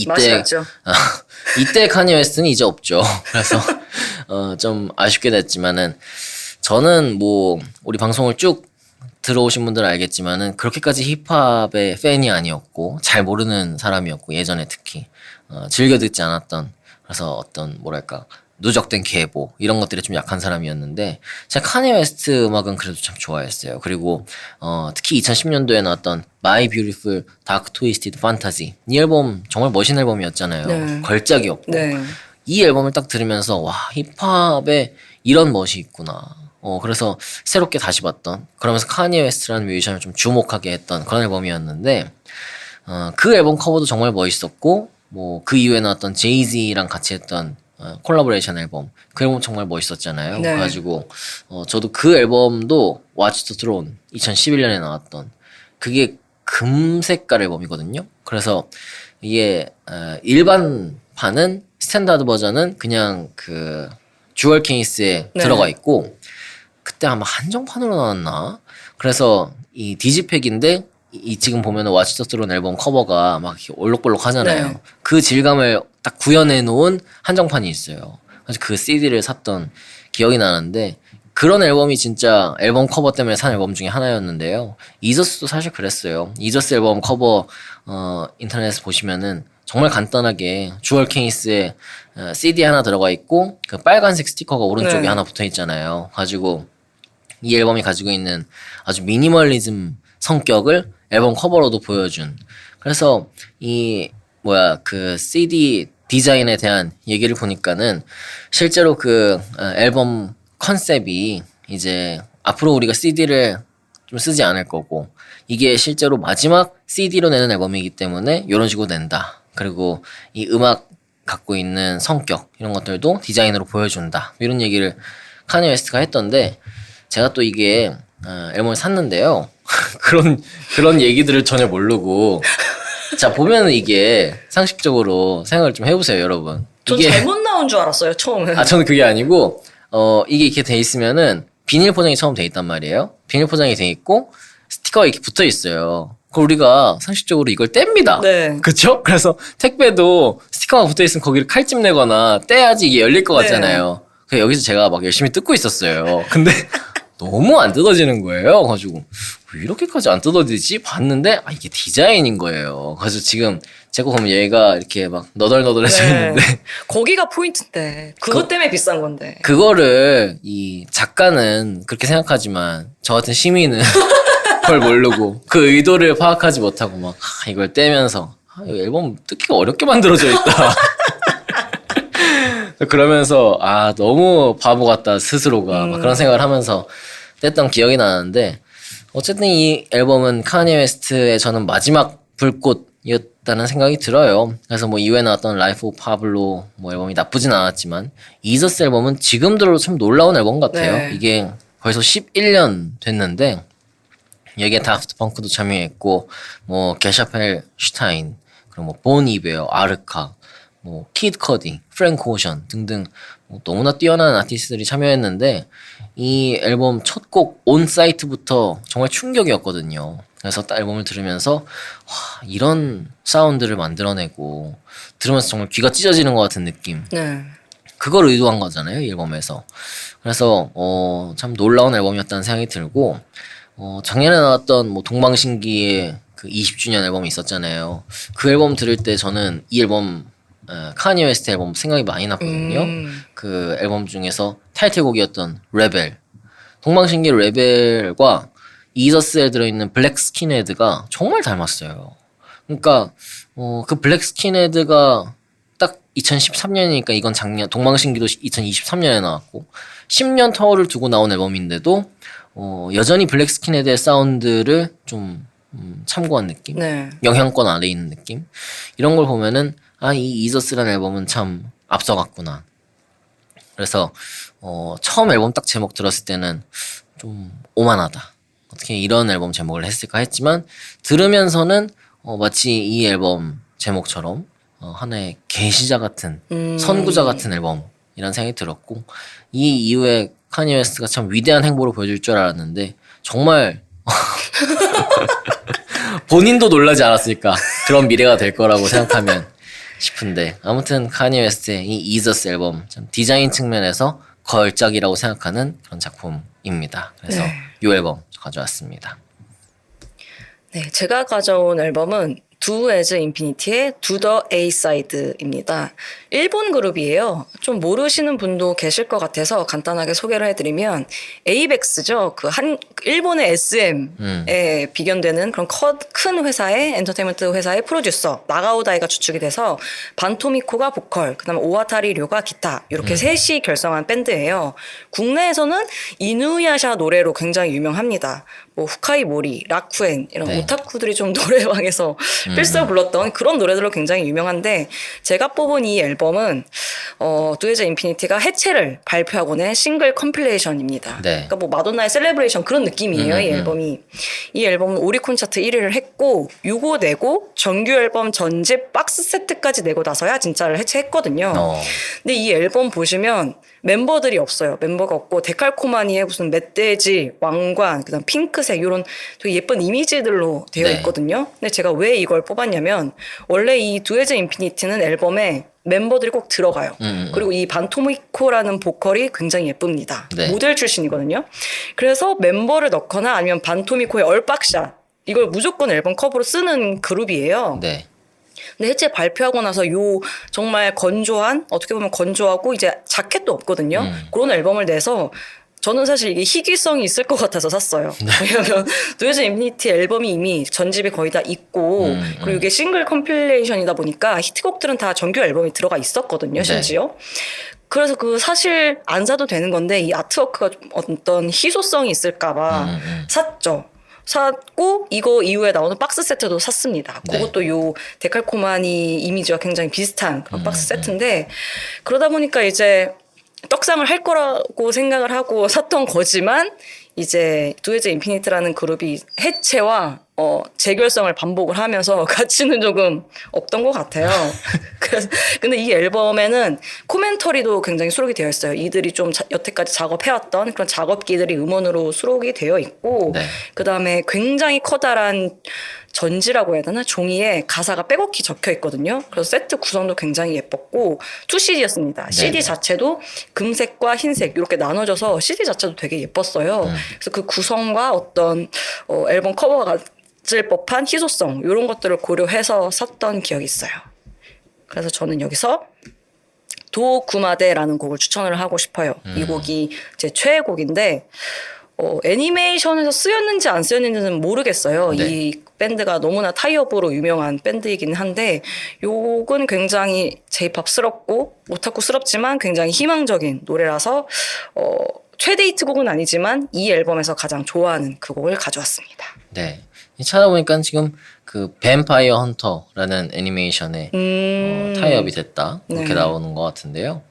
Speaker 2: 맛이 났죠.
Speaker 1: 이때 카니 웨스트는 이제 없죠. 그래서 좀 아쉽게 됐지만은 저는 뭐 우리 방송을 쭉 들어오신 분들은 알겠지만은 그렇게까지 힙합의 팬이 아니었고 잘 모르는 사람이었고 예전에 특히 즐겨 듣지 않았던 그래서 어떤 뭐랄까 누적된 계보 이런 것들이 좀 약한 사람이었는데 제가 카니 웨스트 음악은 그래도 참 좋아했어요. 그리고 특히 2010년도에 나왔던 My Beautiful Dark Twisted Fantasy 이 앨범 정말 멋있는 앨범이었잖아요.
Speaker 2: 네.
Speaker 1: 걸작이었고
Speaker 2: 네.
Speaker 1: 이 앨범을 딱 들으면서 와 힙합에 이런 멋이 있구나. 그래서 새롭게 다시 봤던 그러면서 카니 웨스트라는 뮤지션을 좀 주목하게 했던 그런 앨범이었는데 그 앨범 커버도 정말 멋있었고 뭐 그 이후에 나왔던 제이지랑 같이 했던 콜라보레이션 앨범 그 앨범 정말 멋있었잖아요.
Speaker 2: 네.
Speaker 1: 그래가지고 저도 그 앨범도 Watch the Throne 2011년에 나왔던 그게 금색깔 앨범이거든요. 그래서 이게 일반판은 스탠다드 버전은 그냥 그 주얼 케이스에
Speaker 2: 네.
Speaker 1: 들어가 있고 그때 아마 한정판으로 나왔나? 그래서 이 디지팩인데 이 지금 보면은 Watch the Throne 앨범 커버가 막 이렇게 올록볼록 하잖아요.
Speaker 2: 네.
Speaker 1: 그 질감을 딱 구현해 놓은 한정판이 있어요. 그래서 그 CD를 샀던 기억이 나는데 그런 앨범이 진짜 앨범 커버 때문에 산 앨범 중에 하나였는데요. 이저스도 사실 그랬어요. 이저스 앨범 커버 인터넷에서 보시면은 정말 간단하게 주얼 케이스에 CD 하나 들어가 있고 그 빨간색 스티커가 오른쪽에
Speaker 2: 네.
Speaker 1: 하나 붙어 있잖아요. 가지고 이 앨범이 가지고 있는 아주 미니멀리즘 성격을 앨범 커버로도 보여준. 그래서 이 그 CD 디자인에 대한 얘기를 보니까는 실제로 그 앨범 컨셉이 이제 앞으로 우리가 CD를 좀 쓰지 않을 거고 이게 실제로 마지막 CD로 내는 앨범이기 때문에 이런 식으로 낸다. 그리고 이 음악 갖고 있는 성격 이런 것들도 디자인으로 보여준다. 이런 얘기를 카니 웨스트가 했던데 제가 또 이게 앨범을 샀는데요. 그런 얘기들을 전혀 모르고 자 보면은 이게 상식적으로 생각을 좀 해보세요, 여러분.
Speaker 2: 전
Speaker 1: 이게
Speaker 2: 잘못 나온 줄 알았어요, 처음에.
Speaker 1: 저는 그게 아니고 이게 이렇게 돼 있으면은 비닐 포장이 처음 돼 있단 말이에요. 비닐 포장이 돼 있고 스티커가 이렇게 붙어 있어요. 그럼 우리가 상식적으로 이걸 뗍니다.
Speaker 2: 네.
Speaker 1: 그쵸? 그래서 택배도 스티커가 붙어 있으면 거기를 칼집 내거나 떼야지 이게 열릴 것 같잖아요. 그래서 여기서 제가 막 열심히 뜯고 있었어요. 근데 너무 안 뜯어지는 거예요. 그래가지고 왜 이렇게까지 안 뜯어지지? 봤는데 이게 디자인인 거예요. 그래서 지금 제거 보면 얘가 이렇게 막 너덜너덜해져 있는데
Speaker 2: 거기가 포인트인데 그것 때문에 비싼 건데.
Speaker 1: 그거를 이 작가는 그렇게 생각하지만 저 같은 시민은 그걸 모르고 그 의도를 파악하지 못하고 막 이걸 떼면서 이 앨범 뜯기가 어렵게 만들어져 있다. 그러면서 너무 바보 같다 스스로가 막 그런 생각을 하면서 뗐던 기억이 나는데 어쨌든 이 앨범은 카니에 웨스트의 저는 마지막 불꽃이었다는 생각이 들어요. 그래서 뭐 이후에 나왔던 라이프 오브 파블로 뭐 앨범이 나쁘진 않았지만 이저스 앨범은 지금 들어도 참 놀라운 앨범 같아요.
Speaker 2: 네.
Speaker 1: 이게 벌써 11년 됐는데 여기에 다프트 펑크도 참여했고 뭐 게샤펠 슈타인 그리고 뭐 본 이베어, 아르카, 뭐 키드 커디, 프랭크 오션 등등 뭐 너무나 뛰어난 아티스트들이 참여했는데 이 앨범 첫 곡 온 사이트부터 정말 충격이었거든요. 그래서 딱 앨범을 들으면서 와, 이런 사운드를 만들어내고 들으면서 정말 귀가 찢어지는 것 같은 느낌.
Speaker 2: 네.
Speaker 1: 그걸 의도한 거잖아요, 이 앨범에서. 그래서 참 놀라운 앨범이었다는 생각이 들고 작년에 나왔던 뭐 동방신기의 그 20주년 앨범이 있었잖아요. 그 앨범 들을 때 저는 이 앨범 카니에 웨스트 앨범 생각이 많이 났거든요. 그 앨범 중에서 타이틀곡이었던 레벨. 동방신기 레벨과 이저스에 들어있는 블랙 스킨헤드가 정말 닮았어요. 그러니까 그 블랙 스킨헤드가 딱 2013년이니까 이건 작년 동방신기도 2023년에 나왔고 10년 터울을 두고 나온 앨범인데도 여전히 블랙 스킨헤드의 사운드를 좀 참고한 느낌,
Speaker 2: 네.
Speaker 1: 영향권 아래에 있는 느낌 이런 걸 보면은 이 이저스라는 앨범은 참 앞서갔구나. 그래서 처음 앨범 딱 제목 들었을 때는 좀 오만하다. 어떻게 이런 앨범 제목을 했을까 했지만 들으면서는 마치 이 앨범 제목처럼 하나의 계시자 같은 선구자 같은 앨범이라는 생각이 들었고 이 이후에 카니에 웨스트가 참 위대한 행보를 보여줄 줄 알았는데 정말 본인도 놀라지 않았을까 그런 미래가 될 거라고 생각하면 싶은데 아무튼 카니에 웨스트의 이 이저스 앨범 참 디자인 측면에서 걸작이라고 생각하는 그런 작품입니다. 그래서 이 앨범 가져왔습니다.
Speaker 2: 네, 제가 가져온 앨범은 Do As Infinity의 Do The A-Side입니다. 일본 그룹이에요. 좀 모르시는 분도 계실 것 같아서 간단하게 소개를 해드리면 에이벡스죠. 일본의 SM에 비견되는 그런 큰 회사의 엔터테인먼트 회사의 프로듀서 나가오다이가 주축이 돼서 반토미코가 보컬, 그다음에 오와타리 료가 기타 이렇게 셋이 결성한 밴드예요. 국내에서는 이누야샤 노래로 굉장히 유명합니다. 뭐 후카이 모리, 라쿠엔 이런 오타쿠들이 좀 노래방에서 필수 불렀던 그런 노래들로 굉장히 유명한데 제가 뽑은 이 앨범은 두에즈 인피니티가 해체를 발표하고 낸 싱글 컴필레이션입니다. 그러니까 뭐 마돈나의 셀레브레이션 그런 느낌이에요. 이 앨범이. 이 앨범은 오리콘 차트 1위를 했고 요거 내고 정규 앨범 전집 박스 세트까지 내고 나서야 진짜를 해체했거든요. 근데 이 앨범 보시면 멤버들이 없어요. 멤버가 없고 데칼코마니에 무슨 멧돼지, 왕관, 그다음 핑크색 이런 되게 예쁜 이미지들로 되어 있거든요. 근데 제가 왜 이걸 뽑았냐면 원래 이 두에즈 인피니티는 앨범에 멤버들이 꼭 들어가요. 그리고 이 반토미코라는 보컬이 굉장히 예쁩니다. 모델 출신이거든요. 그래서 멤버를 넣거나 아니면 반토미코의 얼박샷 이걸 무조건 앨범 커버로 쓰는 그룹이에요. 근데 해체 발표하고 나서 요 정말 건조한 어떻게 보면 건조하고 이제 자켓도 없거든요. 그런 앨범을 내서 저는 사실 이게 희귀성이 있을 것 같아서 샀어요. 왜냐하면 두에즈 인피니티 앨범이 이미 전집이 거의 다 있고 그리고 이게 싱글 컴필레이션이다 보니까 히트곡들은 다 정규 앨범에 들어가 있었거든요. 심지어. 그래서 사실 안 사도 되는 건데 이 아트워크가 좀 어떤 희소성이 있을까봐 샀죠. 샀고 이거 이후에 나오는 박스 세트도 샀습니다. 그것도 요 데칼코마니 이미지와 굉장히 비슷한 그런 박스 세트인데 그러다 보니까 이제 떡상을 할 거라고 생각을 하고 샀던 거지만 이제 두에즈 인피니트라는 그룹이 해체와 재결성을 반복을 하면서 가치는 조금 없던 것 같아요. 그래서 근데 이 앨범에는 코멘터리도 굉장히 수록이 되어 있어요. 이들이 좀 여태까지 작업해왔던 그런 작업기들이 음원으로 수록이 되어 있고 그다음에 굉장히 커다란 전지라고 해야 되나? 종이에 가사가 빼곡히 적혀 있거든요. 그래서 세트 구성도 굉장히 예뻤고 2CD였습니다. CD 자체도 금색과 흰색 이렇게 나눠져서 CD 자체도 되게 예뻤어요. 그래서 그 구성과 어떤 앨범 커버가 맞을 법한 희소성 이런 것들을 고려해서 썼던 기억이 있어요. 그래서 저는 여기서 도구마데라는 곡을 추천을 하고 싶어요. 이 곡이 제 최애곡인데 애니메이션에서 쓰였는지 안 쓰였는지는 모르겠어요.
Speaker 1: 네.
Speaker 2: 이 밴드가 너무나 타이업으로 유명한 밴드이긴 한데 이 곡은 굉장히 제이팝스럽고 오타쿠스럽지만 굉장히 희망적인 노래라서 최대 히트곡은 아니지만 이 앨범에서 가장 좋아하는 그 곡을 가져왔습니다.
Speaker 1: 네. 찾아보니까 지금 그 뱀파이어 헌터라는 애니메이션에 타이업이 됐다 이렇게
Speaker 2: 네.
Speaker 1: 나오는 것 같은데요.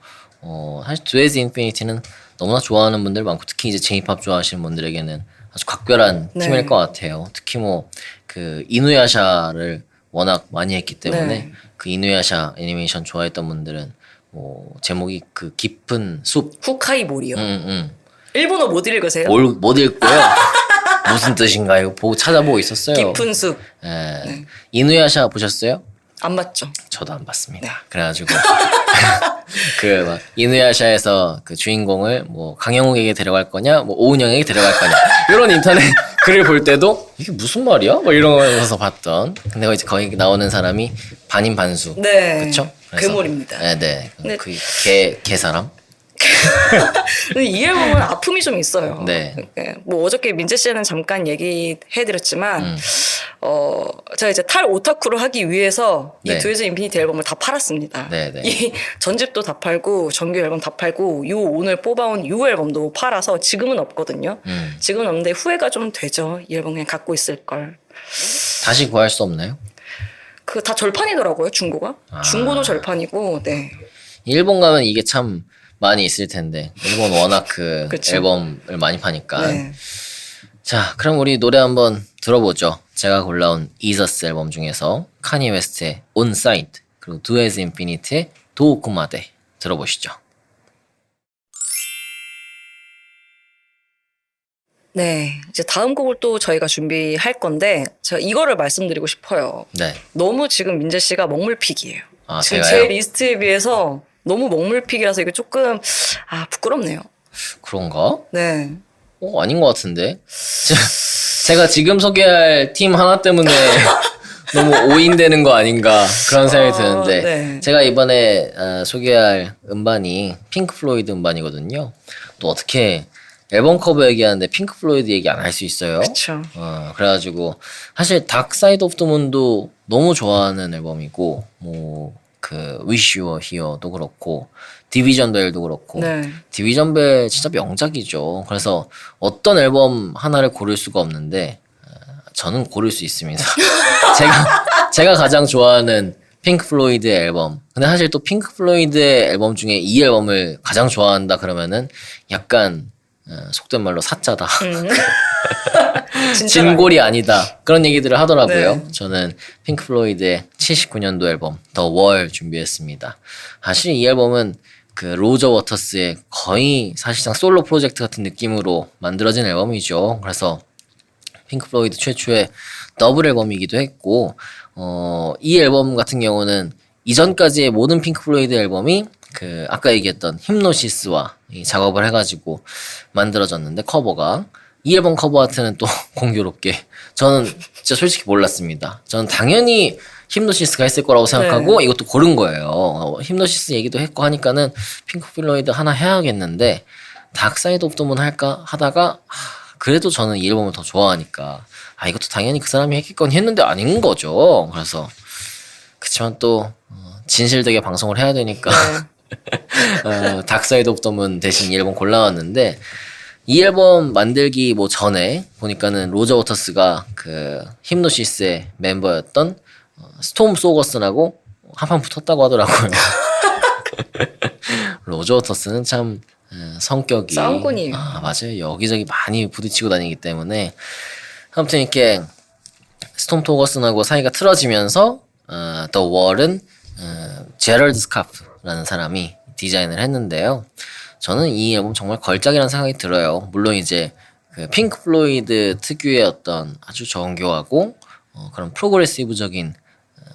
Speaker 1: 사실 두에즈 인피니티는 너무나 좋아하는 분들 많고 특히 이제 J-팝 좋아하시는 분들에게는 아주 각별한
Speaker 2: 네.
Speaker 1: 팀일 것 같아요. 특히 뭐 그 이누야샤를 워낙 많이 했기 때문에
Speaker 2: 네.
Speaker 1: 그 이누야샤 애니메이션 좋아했던 분들은 뭐 제목이 그 깊은 숲,
Speaker 2: 후카이모리요. 일본어 못 읽으세요?
Speaker 1: 못 읽고요. 무슨 뜻인가요? 보고 찾아보고 있었어요.
Speaker 2: 깊은 숲.
Speaker 1: 예. 이누야샤 보셨어요?
Speaker 2: 안 맞죠?
Speaker 1: 저도 안 봤습니다.
Speaker 2: 네.
Speaker 1: 그래가지고 그 막 이누야샤에서 그 주인공을 뭐 강영욱에게 데려갈 거냐, 뭐 오은영에게 데려갈 거냐 이런 인터넷 글을 볼 때도 이게 무슨 말이야? 뭐 이러면서 봤던. 근데 이제 거기 나오는 사람이 반인반수.
Speaker 2: 네.
Speaker 1: 그렇죠?
Speaker 2: 괴물입니다.
Speaker 1: 네.
Speaker 2: 근데-
Speaker 1: 개 사람.
Speaker 2: 근데 이 앨범은 아픔이 좀 있어요.
Speaker 1: 네.
Speaker 2: 뭐 어저께 민재 씨는 잠깐 얘기해드렸지만, 제가 이제 탈 오타쿠를 하기 위해서
Speaker 1: 네.
Speaker 2: 이 두에즈 인피니티 앨범을 다 팔았습니다.
Speaker 1: 네.
Speaker 2: 이 전집도 다 팔고 정규 앨범 다 팔고 요 오늘 뽑아온 요 앨범도 팔아서 지금은 없거든요. 지금은 없는데 후회가 좀 되죠. 이 앨범 그냥 갖고 있을 걸.
Speaker 1: 다시 구할 수 없나요?
Speaker 2: 그 다 절판이더라고요, 중고가. 중고도 절판이고, 네.
Speaker 1: 일본 가면 이게 참 많이 있을 텐데 일본 워낙 그
Speaker 2: 그쵸.
Speaker 1: 앨범을 많이 파니까.
Speaker 2: 네.
Speaker 1: 자, 그럼 우리 노래 한번 들어보죠. 제가 골라온 이저스 앨범 중에서 카니 웨스트의 On Site 그리고 두에즈 인피니티의 도쿠마데 들어보시죠.
Speaker 2: 네. 이제 다음 곡을 또 저희가 준비할 건데, 제가 이거를 말씀드리고 싶어요.
Speaker 1: 네.
Speaker 2: 너무 지금 민재 씨가 먹물픽이에요.
Speaker 1: 아,
Speaker 2: 지금
Speaker 1: 제가요?
Speaker 2: 제 리스트에 비해서 너무 먹물픽이라서 이게 조금, 부끄럽네요.
Speaker 1: 그런가?
Speaker 2: 네.
Speaker 1: 아닌 것 같은데. 제가 지금 소개할 팀 하나 때문에 너무 오인되는 거 아닌가 그런 생각이 드는데
Speaker 2: 네.
Speaker 1: 제가 이번에 소개할 음반이 핑크 플로이드 음반이거든요. 또 어떻게 앨범 커버 얘기하는데 핑크 플로이드 얘기 안 할 수 있어요?
Speaker 2: 그쵸.
Speaker 1: 그래가지고 사실 닥 사이드 오브 더 문도 너무 좋아하는 앨범이고 뭐 그 Wish You Were Here도 그렇고 디비전 벨도 그렇고
Speaker 2: 네.
Speaker 1: 디비전 벨 진짜 명작이죠. 그래서 어떤 앨범 하나를 고를 수가 없는데 저는 고를 수 있습니다. 제가 가장 좋아하는 핑크 플로이드의 앨범. 근데 사실 또 핑크 플로이드의 앨범 중에 이 앨범을 가장 좋아한다 그러면은 약간 속된 말로 사짜다.
Speaker 2: 진짜
Speaker 1: 진골이 아니다. 그런 얘기들을 하더라고요.
Speaker 2: 네.
Speaker 1: 저는 핑크 플로이드의 79년도 앨범 더 월 준비했습니다. 사실 이 앨범은 그 로저 워터스의 거의 사실상 솔로 프로젝트 같은 느낌으로 만들어진 앨범이죠. 그래서 핑크 플로이드 최초의 더블 앨범이기도 했고 이 앨범 같은 경우는 이전까지의 모든 핑크 플로이드 앨범이 그 아까 얘기했던 힘노시스와 이 작업을 해가지고 만들어졌는데 커버가 이 앨범 커버 아트는 또 공교롭게 저는 진짜 솔직히 몰랐습니다. 저는 당연히 힘노시스가 했을 거라고 생각하고 이것도 고른 거예요. 힘노시스 얘기도 했고 하니까는 핑크 플로이드 하나 해야겠는데 닥사이드 오브 더 문 할까 하다가 그래도 저는 이 앨범을 더 좋아하니까 이것도 당연히 그 사람이 했겠거니 했는데 아닌 거죠. 그래서 그치만 또 진실되게 방송을 해야 되니까 닥사이드 오브 더 문 대신 이 앨범 골라왔는데 이 앨범 만들기 뭐 전에 보니까는 로저 워터스가 그 힘노시스의 멤버였던 스톰 소거슨하고 한판 붙었다고 하더라고요. 로저 워터스는 참 성격이
Speaker 2: 싸움꾼이에요.
Speaker 1: 맞아요. 여기저기 많이 부딪히고 다니기 때문에 아무튼 이렇게 스톰 토거슨하고 사이가 틀어지면서 더 월은 제럴드 스카프라는 사람이 디자인을 했는데요. 저는 이 앨범 정말 걸작이라는 생각이 들어요. 물론 이제 그 핑크 플로이드 특유의 어떤 아주 정교하고 그런 프로그레시브적인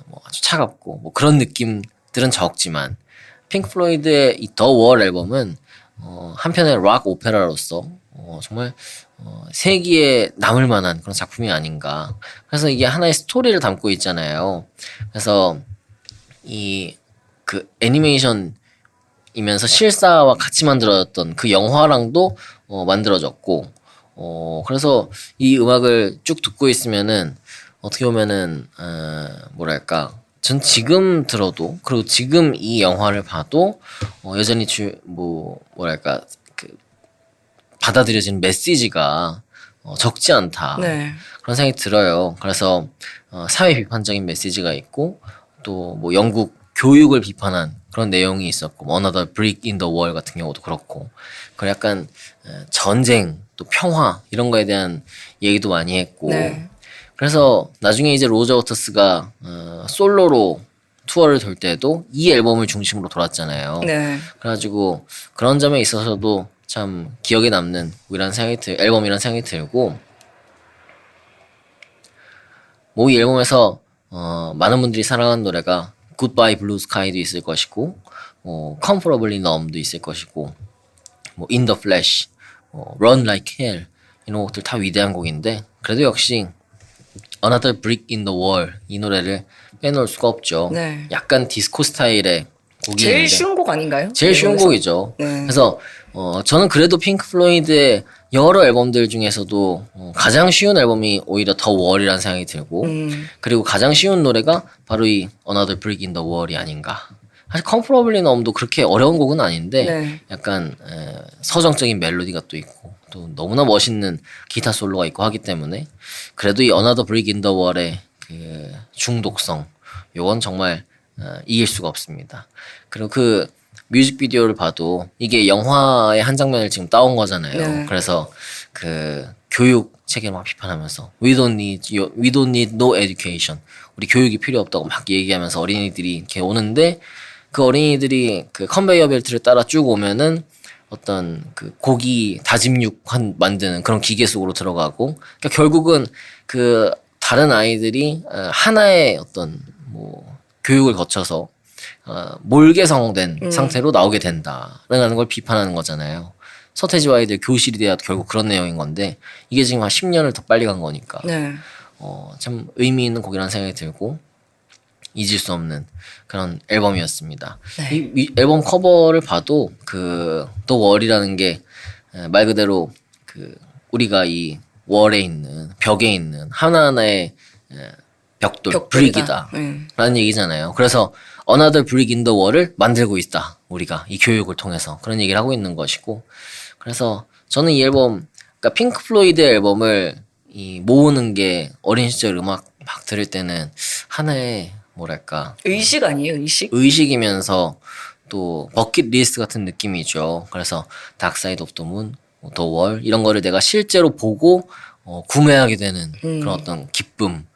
Speaker 1: 뭐 아주 차갑고 뭐 그런 느낌들은 적지만 핑크 플로이드의 이 더 월 앨범은 한편의 락 오페라로서 정말 세기에 남을 만한 그런 작품이 아닌가. 그래서 이게 하나의 스토리를 담고 있잖아요. 그래서 이 그 애니메이션이면서 실사와 같이 만들어졌던 그 영화랑도 만들어졌고, 그래서 이 음악을 쭉 듣고 있으면은 어떻게 보면은 뭐랄까, 전 지금 들어도, 그리고 지금 이 영화를 봐도 여전히 뭐랄까, 그 받아들여지는 메시지가 적지 않다.
Speaker 2: 네.
Speaker 1: 그런 생각이 들어요. 그래서 사회 비판적인 메시지가 있고, 또 뭐 영국 교육을 비판한 그런 내용이 있었고, 뭐 Another Brick in the Wall 같은 경우도 그렇고, 그 약간 전쟁 또 평화 이런 거에 대한 얘기도 많이 했고,
Speaker 2: 네.
Speaker 1: 그래서 나중에 이제 로저 워터스가 솔로로 투어를 돌 때도 이 앨범을 중심으로 돌았잖아요.
Speaker 2: 네.
Speaker 1: 그래가지고 그런 점에 있어서도 참 기억에 남는 앨범이라는 생각이 들고, 뭐 이 앨범에서 많은 분들이 사랑하는 노래가 Goodbye Blue Sky도 있을 것이고, Comfortably Numb도 있을 것이고, 뭐 In the Flash, Run Like Hell 이런 곡들 다 위대한 곡인데, 그래도 역시 Another Brick in the Wall 이 노래를 빼놓을 수가 없죠.
Speaker 2: 네.
Speaker 1: 약간 디스코 스타일의 곡이
Speaker 2: 제일
Speaker 1: 있는데
Speaker 2: 쉬운 곡 아닌가요?
Speaker 1: 제일 쉬운
Speaker 2: 앨범에서?
Speaker 1: 곡이죠.
Speaker 2: 네.
Speaker 1: 그래서 저는 그래도 핑크 플로이드의 여러 앨범들 중에서도 가장 쉬운 앨범이 오히려 더 월이라는 생각이 들고, 그리고 가장 쉬운 노래가 바로 이 Another Brick in the Wall이 아닌가. 사실 Comfortably Numb도 그렇게 어려운 곡은 아닌데
Speaker 2: 네.
Speaker 1: 약간 서정적인 멜로디가 또 있고 또 너무나 멋있는 기타 솔로가 있고 하기 때문에 그래도 이 Another Brick in the Wall의 그 중독성, 요건 정말 이길 수가 없습니다. 그리고 그 뮤직비디오를 봐도 이게 영화의 한 장면을 지금 따온 거잖아요.
Speaker 2: 네.
Speaker 1: 그래서 그 교육 체계를 막 비판하면서 we don't need no education. 우리 교육이 필요 없다고 막 얘기하면서 어린이들이 이렇게 오는데, 그 어린이들이 그 컨베이어 벨트를 따라 쭉 오면은 어떤 그 고기 다짐육 만드는 그런 기계 속으로 들어가고, 그러니까 결국은 그 다른 아이들이 하나의 어떤 뭐 교육을 거쳐서 몰개성된 상태로 나오게 된다라는 걸 비판하는 거잖아요. 서태지와 아이들 교실이 돼야 결국 그런 내용인 건데, 이게 지금 한 10년을 더 빨리 간 거니까
Speaker 2: 네.
Speaker 1: 참 의미 있는 곡이라는 생각이 들고 잊을 수 없는 그런 앨범이었습니다.
Speaker 2: 네.
Speaker 1: 이 앨범 커버를 봐도 그 더 월이라는 게 말 그대로 그 우리가 이 월에 있는 벽에 있는 하나하나의 벽돌,
Speaker 2: 벽돌이다.
Speaker 1: 브릭이다 라는 얘기잖아요. 그래서 Another Brick in the Wall을 만들고 있다, 우리가 이 교육을 통해서 그런 얘기를 하고 있는 것이고, 그래서 저는 이 앨범, 그러니까 핑크 플로이드의 앨범을 모으는 게 어린 시절 음악 막 들을 때는 하나의 뭐랄까
Speaker 2: 의식 아니에요, 의식?
Speaker 1: 의식이면서 또 버킷리스트 같은 느낌이죠. 그래서 다크사이드 오브 더 문, 더 월 이런 거를 내가 실제로 보고 구매하게 되는 그런 어떤 기쁨.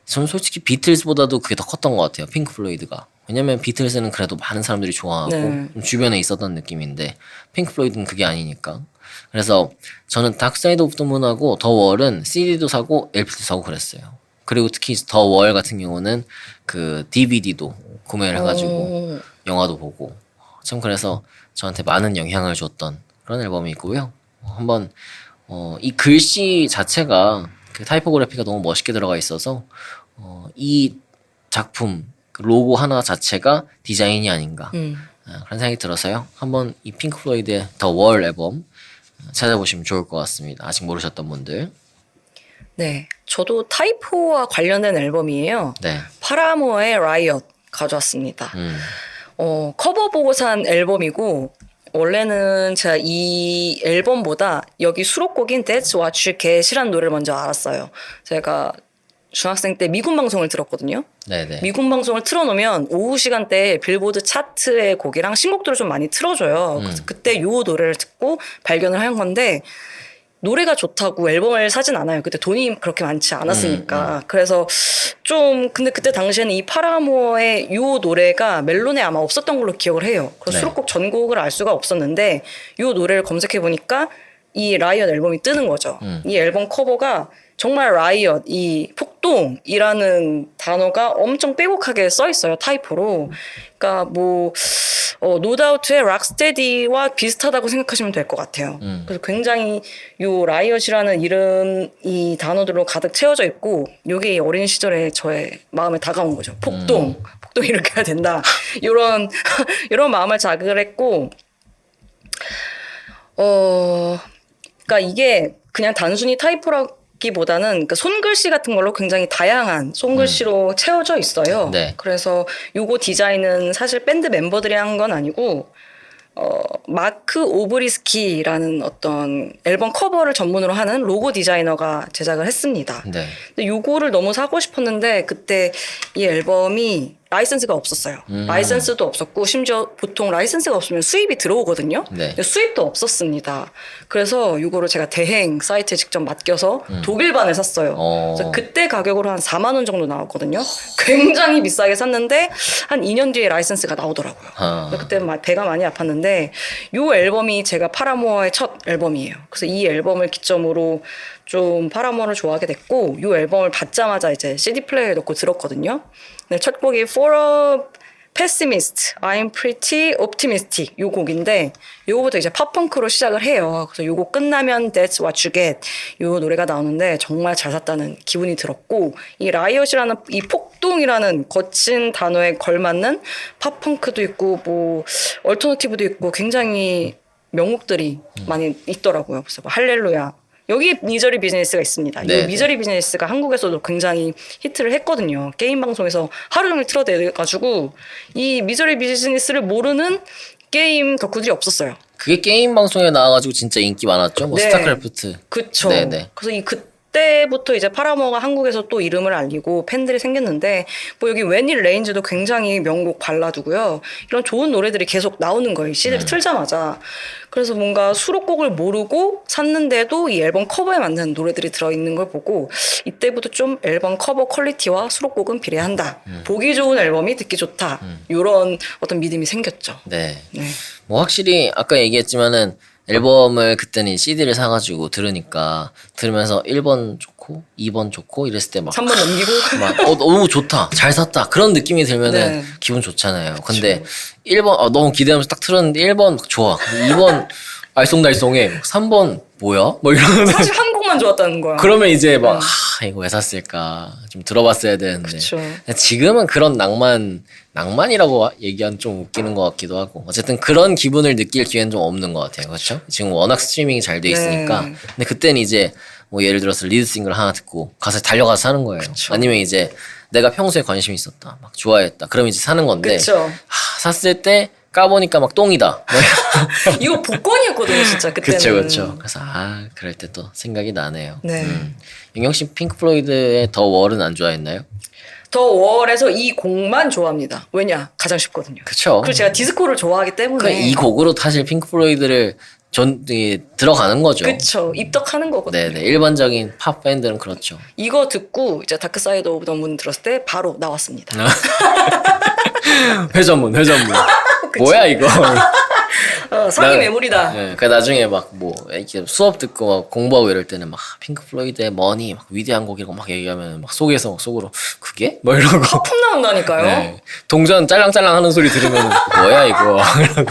Speaker 1: 저는 솔직히 비틀즈보다도 그게 더 컸던 것 같아요, 핑크 플로이드가. 왜냐면 비틀즈는 그래도 많은 사람들이 좋아하고
Speaker 2: 네.
Speaker 1: 주변에 있었던 느낌인데 핑크 플로이드는 그게 아니니까. 그래서 저는 다크사이드 오브 더 문하고 더 월은 CD도 사고 LP도 사고 그랬어요. 그리고 특히 더 월 같은 경우는 그 DVD도 구매를 해가지고 영화도 보고, 참 그래서 저한테 많은 영향을 줬던 그런 앨범이고요. 한번 이 글씨 자체가 그 타이포그래피가 너무 멋있게 들어가 있어서 이 작품 그 로고 하나 자체가 디자인이 아닌가 그런 생각이 들어서요. 한번 이 핑크 플로이드의 더 월 앨범 찾아보시면 좋을 것 같습니다. 아직 모르셨던 분들.
Speaker 2: 네. 저도 타이포와 관련된 앨범이에요.
Speaker 1: 네.
Speaker 2: 파라모어의 라이엇 가져왔습니다. 커버 보고 산 앨범이고, 원래는 제가 이 앨범보다 여기 수록곡인 That's What You Get이라는 노래를 먼저 알았어요. 제가 중학생 때 미군 방송을 들었거든요.
Speaker 1: 네네.
Speaker 2: 미군 방송을 틀어놓으면 오후 시간대에 빌보드 차트의 곡이랑 신곡들을 좀 많이 틀어줘요. 그래서 그때 요 노래를 듣고 발견을 한 건데, 노래가 좋다고 앨범을 사진 않아요. 그때 돈이 그렇게 많지 않았으니까. 그래서 좀, 근데 그때 당시에는 이 파라모어의 요 노래가 멜론에 아마 없었던 걸로 기억을 해요. 그래서
Speaker 1: 네.
Speaker 2: 수록곡 전곡을 알 수가 없었는데, 요 노래를 검색해보니까 이 라이엇 앨범이 뜨는 거죠. 이 앨범 커버가 정말 라이엇, 이 폭동이라는 단어가 엄청 빼곡하게 써 있어요. 타이포로. 그러니까 뭐 노다우트의 락스테디와 비슷하다고 생각하시면 될 것 같아요. 그래서 굉장히 요 라이엇이라는 이름, 이 단어들로 가득 채워져 있고 요게 어린 시절에 저의 마음에 다가온 거죠. 폭동 이렇게 해야 된다. 이런 마음을 자극을 했고 그러니까 이게 그냥 단순히 타이포라기보다는 그러니까 손글씨 같은 걸로 굉장히 다양한 손글씨로 채워져 있어요.
Speaker 1: 네.
Speaker 2: 그래서 요거 디자인은 사실 밴드 멤버들이 한 건 아니고 마크 오브리스키라는 어떤 앨범 커버를 전문으로 하는 로고 디자이너가 제작을 했습니다.
Speaker 1: 네.
Speaker 2: 근데 요거를 너무 사고 싶었는데 그때 이 앨범이 라이센스가 없었어요. 라이센스도 없었고 심지어 보통 라이센스가 없으면 수입이 들어오거든요.
Speaker 1: 네.
Speaker 2: 근데 수입도 없었습니다. 그래서 이거를 제가 대행 사이트에 직접 맡겨서 독일반을 샀어요. 그래서 그때 가격으로 한 4만 원 정도 나왔거든요. 굉장히 비싸게 샀는데 한 2년 뒤에 라이센스가 나오더라고요. 그래서 그때 배가 많이 아팠는데 이 앨범이 제가 파라모어의 첫 앨범이에요. 그래서 이 앨범을 기점으로 좀 파라모어를 좋아하게 됐고 이 앨범을 받자마자 이제 CD 플레이어에 넣고 들었거든요. 네, 첫 곡이 For a Pessimist, I'm Pretty Optimistic 요 곡인데 요거부터 이제 팝펑크로 시작을 해요. 그래서 요거 끝나면 That's What You Get 요 노래가 나오는데 정말 잘 샀다는 기분이 들었고 이 라이엇이라는 이 폭동이라는 거친 단어에 걸맞는 팝펑크도 있고 뭐 얼터너티브도 있고 굉장히 명곡들이 많이 있더라고요. 그래서 뭐 할렐루야 여기 미저리 비즈니스가 있습니다.
Speaker 1: 네,
Speaker 2: 이 미저리 비즈니스가 한국에서도 굉장히 히트를 했거든요. 게임 방송에서 하루 종일 틀어대가지고 이 미저리 비즈니스를 모르는 게임 덕후들이 없었어요.
Speaker 1: 그게 게임 방송에 나와가지고 진짜 인기 많았죠. 뭐
Speaker 2: 네.
Speaker 1: 스타크래프트.
Speaker 2: 그쵸.
Speaker 1: 네네. 그래서
Speaker 2: 이 그때부터 이제 파라모어가 한국에서 또 이름을 알리고 팬들이 생겼는데 뭐 여기 When It Rains도 굉장히 명곡 발라두고요. 이런 좋은 노래들이 계속 나오는 거예요. CD를 틀자마자. 그래서 뭔가 수록곡을 모르고 샀는데도 이 앨범 커버에 맞는 노래들이 들어있는 걸 보고 이때부터 좀 앨범 커버 퀄리티와 수록곡은 비례한다. 보기 좋은 앨범이 듣기 좋다. 이런 어떤 믿음이 생겼죠.
Speaker 1: 네.
Speaker 2: 네.
Speaker 1: 뭐 확실히 아까 얘기했지만은 앨범을 그때는 CD를 사가지고 들으면서 1번 좋고 2번 좋고 이랬을 때 막
Speaker 2: 3번 넘기고
Speaker 1: 너무 좋다 잘 샀다 그런 느낌이 들면은
Speaker 2: 네.
Speaker 1: 기분 좋잖아요. 근데 1번 너무 기대하면서 딱 틀었는데 1번 막 좋아 2번 알쏭달쏭해 3번 뭐야? 뭐 이러면
Speaker 2: 사실 한 곡만 좋았다는 거야.
Speaker 1: 그러면 이제 막 이거 왜 샀을까 좀 들어봤어야 되는데
Speaker 2: 그쵸.
Speaker 1: 지금은 그런 낭만이라고 얘기하면 좀 웃기는 것 같기도 하고 어쨌든 그런 기분을 느낄 기회는 좀 없는 것 같아요. 그렇죠? 지금 워낙 스트리밍이 잘 돼 있으니까
Speaker 2: 네.
Speaker 1: 근데 그때는 이제 뭐 예를 들어서 리드 싱글 하나 듣고 가서 달려가서 사는 거예요.
Speaker 2: 그쵸.
Speaker 1: 아니면 이제 내가 평소에 관심이 있었다 막 좋아했다 그럼 이제 사는 건데
Speaker 2: 그쵸.
Speaker 1: 샀을 때 까보니까 막 똥이다.
Speaker 2: 이거 복권이었거든요, 진짜 그때는.
Speaker 1: 그쵸. 그래서 그럴 때 또 생각이 나네요.
Speaker 2: 네.
Speaker 1: 윤경 씨 핑크 플로이드의 더 월은 안 좋아했나요?
Speaker 2: 더 월에서 이 곡만 좋아합니다. 왜냐? 가장 쉽거든요.
Speaker 1: 그쵸.
Speaker 2: 그리고 제가 디스코를 좋아하기 때문에.
Speaker 1: 이 곡으로 사실 핑크 플로이드를 들어가는 거죠.
Speaker 2: 그쵸. 입덕하는 거거든요.
Speaker 1: 네네. 일반적인 팝 밴드는 그렇죠.
Speaker 2: 이거 듣고 이제 다크 사이드 오브 더 문 들었을 때 바로 나왔습니다.
Speaker 1: 회전문. 뭐야 이거?
Speaker 2: 상이 매물이다.
Speaker 1: 네, 그 나중에 막 뭐 이렇게 수업 듣고 막 공부하고 이럴 때는 막 핑크 플로이드의 머니 막 위대한 곡이라고 막 얘기하면 막 속에서 속으로 그게 뭐 이러고
Speaker 2: 품 나온다니까요.
Speaker 1: 네. 동전 짤랑짤랑 하는 소리 들으면 뭐야 이거 이러고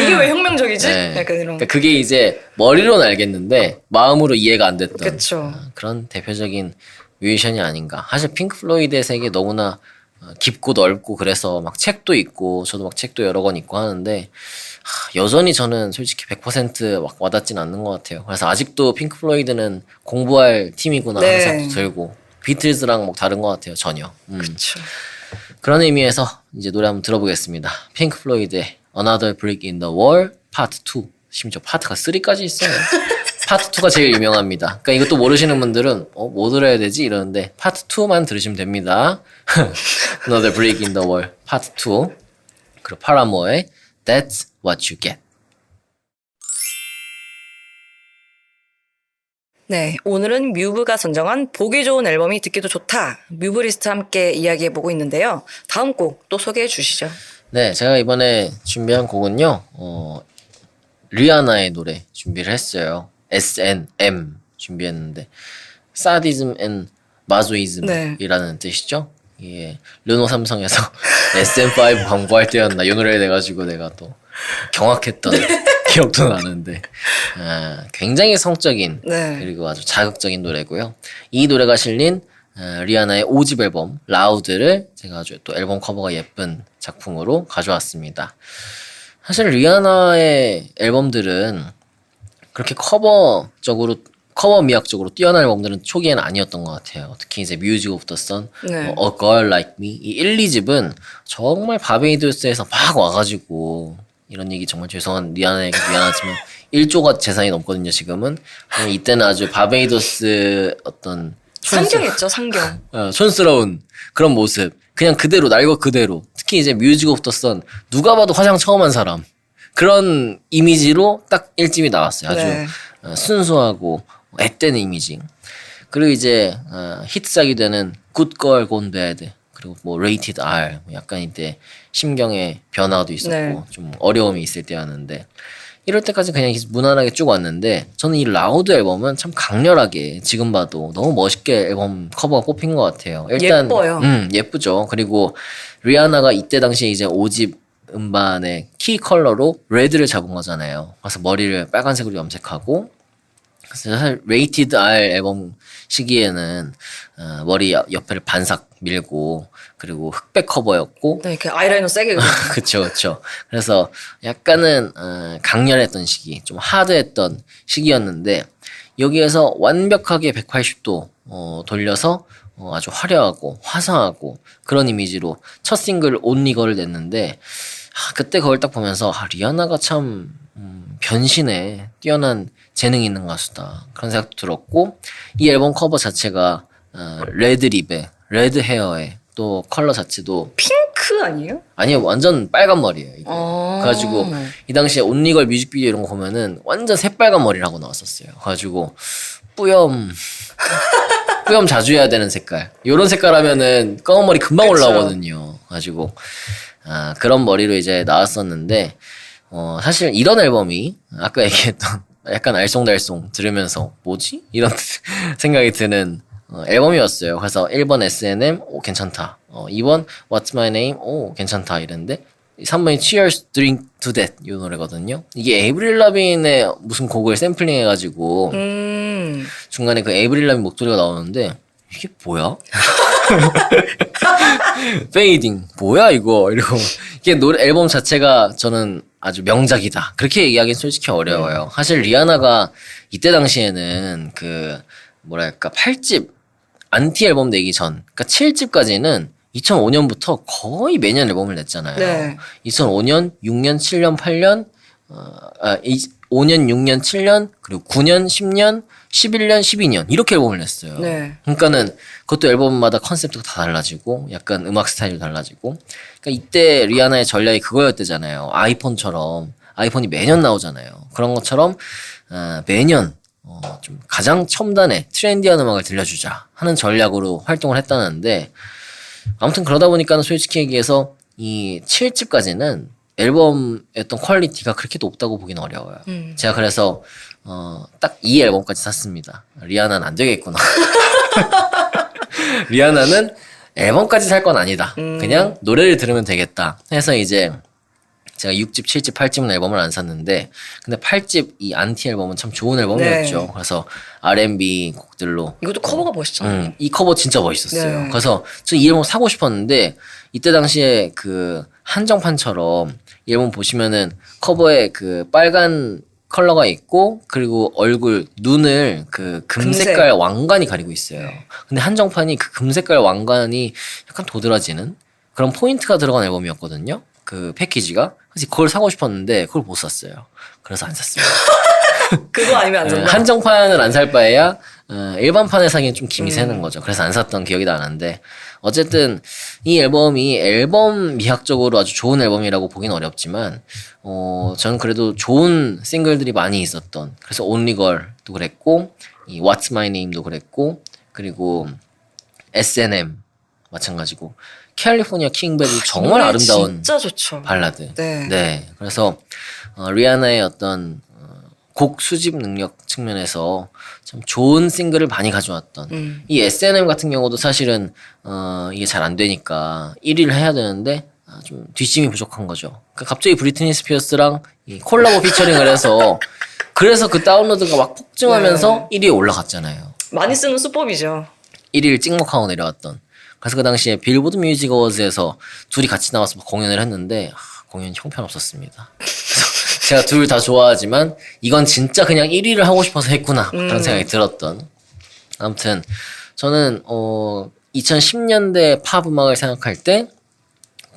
Speaker 2: 이게 왜 혁명적이지?
Speaker 1: 네.
Speaker 2: 약간 이런.
Speaker 1: 그러니까 그게 이제 머리로는 알겠는데 마음으로 이해가 안 됐던
Speaker 2: 그쵸.
Speaker 1: 그런 대표적인 뮤지션이 아닌가. 사실 핑크 플로이드의 세계 너무나 깊고 넓고 그래서 막 책도 있고 저도 막 책도 여러 권 있고 하는데 여전히 저는 솔직히 100%막 와닿진 않는 것 같아요. 그래서 아직도 핑크 플로이드는 공부할 팀이구나 하는
Speaker 2: 네.
Speaker 1: 생각도 들고 비틀즈랑 뭐 다른 것 같아요 전혀.
Speaker 2: 그쵸.
Speaker 1: 그런 의미에서 이제 노래 한번 들어보겠습니다. 핑크 플로이드의 Another Brick in the Wall Part 2. 심지어 파트가 3까지 있어요. 파트 2가 제일 유명합니다. 그러니까 이것도 모르시는 분들은 뭐 들어야 되지 이러는데 파트 2만 들으시면 됩니다. Another Brick in the Wall Part 2. 그리고 파라모어의 That's What You Get.
Speaker 2: 네, 오늘은 뮤브가 선정한 보기 좋은 앨범이 듣기도 좋다. 뮤브리스트 함께 이야기해보고 있는데요. 다음 곡 또 소개해 주시죠.
Speaker 1: 네, 제가 이번에 준비한 곡은요. 리아나의 노래 준비를 했어요. S&M 준비했는데 사디즘 앤 마조이즘이라는 뜻이죠. 예, 르노 삼성에서 SM5 광고할 때였나 이 노래를 내가지고 내가 또 경악했던 기억도 나는데 굉장히 성적인
Speaker 2: 네.
Speaker 1: 그리고 아주 자극적인 노래고요. 이 노래가 실린 리아나의 5집 앨범 라우드를 제가 아주 또 앨범 커버가 예쁜 작품으로 가져왔습니다. 사실 리아나의 앨범들은 그렇게 커버 미학적으로 뛰어난 앨범들은 초기에는 아니었던 것 같아요. 특히 이제 뮤직 오브 더 선,
Speaker 2: 네.
Speaker 1: A Girl Like Me 이 1, 2집은 정말 바베이도스에서 막 와가지고 이런 얘기 정말 죄송한 리아나에게 미안하지만 1조가 재산이 넘거든요. 지금은 이때는 아주 바베이도스 어떤
Speaker 2: 상경했죠, 상경.
Speaker 1: 촌스러운 그런 모습 그냥 그대로 날 것 그대로 특히 이제 뮤직 오브 더 선 누가 봐도 화장 처음 한 사람 그런 이미지로 딱 1집이 나왔어요. 아주
Speaker 2: 네.
Speaker 1: 순수하고 앳된 이미지. 그리고 이제 히트작이 되는 Good Girl Gone Bad 그리고 뭐 Rated R 약간 이때 심경의 변화도 있었고
Speaker 2: 네.
Speaker 1: 좀 어려움이 있을 때였는데 이럴 때까지 그냥 무난하게 쭉 왔는데 저는 이 라우드 앨범은 참 강렬하게 지금 봐도 너무 멋있게 앨범 커버가 뽑힌 것 같아요. 일단
Speaker 2: 예뻐요.
Speaker 1: 예쁘죠. 그리고 리아나가 이때 당시에 이제 5집 음반의 키 컬러로 레드를 잡은 거잖아요. 그래서 머리를 빨간색으로 염색하고 그래서 사실 레이티드 R 앨범 시기에는 머리 옆에를 반삭 밀고 그리고 흑백 커버였고
Speaker 2: 네, 이렇게 아이라이너 세게 그리고.
Speaker 1: 그쵸 그쵸. 그래서 약간은 강렬했던 시기, 좀 하드했던 시기였는데 여기에서 완벽하게 180도 돌려서 아주 화려하고 화사하고 그런 이미지로 첫 싱글 온리걸을 냈는데 그때 그걸 딱 보면서 리아나가 참 변신에 뛰어난 재능이 있는 가수다 그런 생각도 들었고 이 앨범 커버 자체가 레드 립에 레드 헤어에 또 컬러 자체도
Speaker 2: 핑크 아니에요?
Speaker 1: 아니요 완전 빨간 머리예요 이게.
Speaker 2: 아.
Speaker 1: 그래가지고 이 당시에 온리걸 뮤직비디오 이런 거 보면은 완전 새빨간 머리라고 나왔었어요. 그래가지고 뿌염 자주 해야 되는 색깔 요런 색깔 하면은 검은 머리 금방
Speaker 2: 그쵸.
Speaker 1: 올라오거든요. 가지고 그런 머리로 이제 나왔었는데 사실 이런 앨범이 아까 얘기했던 약간 알쏭달쏭 들으면서 뭐지? 이런 생각이 드는 앨범이었어요. 그래서 1번 S&M 오 괜찮다. 2번 What's My Name 오 괜찮다 이랬는데 3번이 Cheers Drink to That 이 노래거든요. 이게 에이브릴 라빈의 무슨 곡을 샘플링 해가지고 중간에 그 에이브릴 라빈 목소리가 나오는데 이게 뭐야? 페이딩 뭐야 이거 이러고 이게 노래 앨범 자체가 저는 아주 명작이다 그렇게 얘기하기는 솔직히 어려워요. 사실 리아나가 이때 당시에는 그 뭐랄까 8집 안티 앨범 내기 전 그러니까 7집까지는 2005년부터 거의 매년 앨범을 냈잖아요.
Speaker 2: 네.
Speaker 1: 2005년, 6년, 7년, 8년 5년, 6년, 7년 그리고 9년, 10년, 11년, 12년 이렇게 앨범을 냈어요.
Speaker 2: 네.
Speaker 1: 그러니까는 그것도 앨범마다 컨셉도 다 달라지고 약간 음악 스타일도 달라지고 그러니까 이때 리아나의 전략이 그거였대잖아요. 아이폰처럼 아이폰이 매년 나오잖아요. 그런 것처럼 매년 좀 가장 첨단의 트렌디한 음악을 들려주자 하는 전략으로 활동을 했다는데 아무튼 그러다 보니까는 솔직히 얘기해서 이 7집까지는 앨범의 어떤 퀄리티가 그렇게 높다고 보기는 어려워요. 제가 그래서 딱 이 앨범까지 샀습니다. 리아나는 안 되겠구나. 리아나는 앨범까지 살 건 아니다. 그냥 노래를 들으면 되겠다. 해서 이제 제가 6집, 7집, 8집은 앨범을 안 샀는데 근데 8집 이 안티 앨범은 참 좋은 앨범이었죠.
Speaker 2: 네.
Speaker 1: 그래서 R&B 곡들로
Speaker 2: 이것도 커버가 멋있잖아요.
Speaker 1: 이 커버 진짜 멋있었어요.
Speaker 2: 네.
Speaker 1: 그래서 저 이 앨범 사고 싶었는데 이때 당시에 그 한정판처럼 이 앨범 보시면은 커버에 그 빨간 컬러가 있고 그리고 얼굴 눈을 그 금색깔 왕관이 가리고 있어요. 근데 한정판이 그 금색깔 왕관이 약간 도드라지는 그런 포인트가 들어간 앨범이었거든요. 그 패키지가. 그래서 그걸 사고 싶었는데 그걸 못 샀어요. 그래서 안 샀습니다.
Speaker 2: 그거 아니면 안 산다.
Speaker 1: 한정판을 안 살 바에야 일반판을 사기엔 좀 김이 새는 거죠. 그래서 안 샀던 기억이 나는데 어쨌든 이 앨범이 앨범 미학적으로 아주 좋은 앨범이라고 보긴 어렵지만 저는 그래도 좋은 싱글들이 많이 있었던 그래서 Only Girl도 그랬고 이 What's My Name도 그랬고 그리고 S&M 마찬가지고 캘리포니아 킹베드 정말
Speaker 2: 노래
Speaker 1: 아름다운
Speaker 2: 진짜 좋죠.
Speaker 1: 발라드.
Speaker 2: 네.
Speaker 1: 그래서 리아나의 어떤 곡 수집 능력 측면에서 참 좋은 싱글을 많이 가져왔던 이 S&M 같은 경우도 사실은 이게 잘 안 되니까 1위를 해야 되는데 좀 뒷심이 부족한 거죠. 그러니까 갑자기 브리트니 스피어스랑 이 콜라보 피처링을 해서 그래서 그 다운로드가 막 폭증하면서 1위에 올라갔잖아요.
Speaker 2: 많이 쓰는 수법이죠.
Speaker 1: 1위를 찍먹하고 내려왔던. 그래서 그 당시에 빌보드 뮤직 어워즈에서 둘이 같이 나와서 공연을 했는데 공연이 형편없었습니다. 제가 둘 다 좋아하지만 이건 진짜 그냥 1위를 하고 싶어서 했구나 그런 생각이 들었던. 아무튼 저는 2010년대 팝 음악을 생각할 때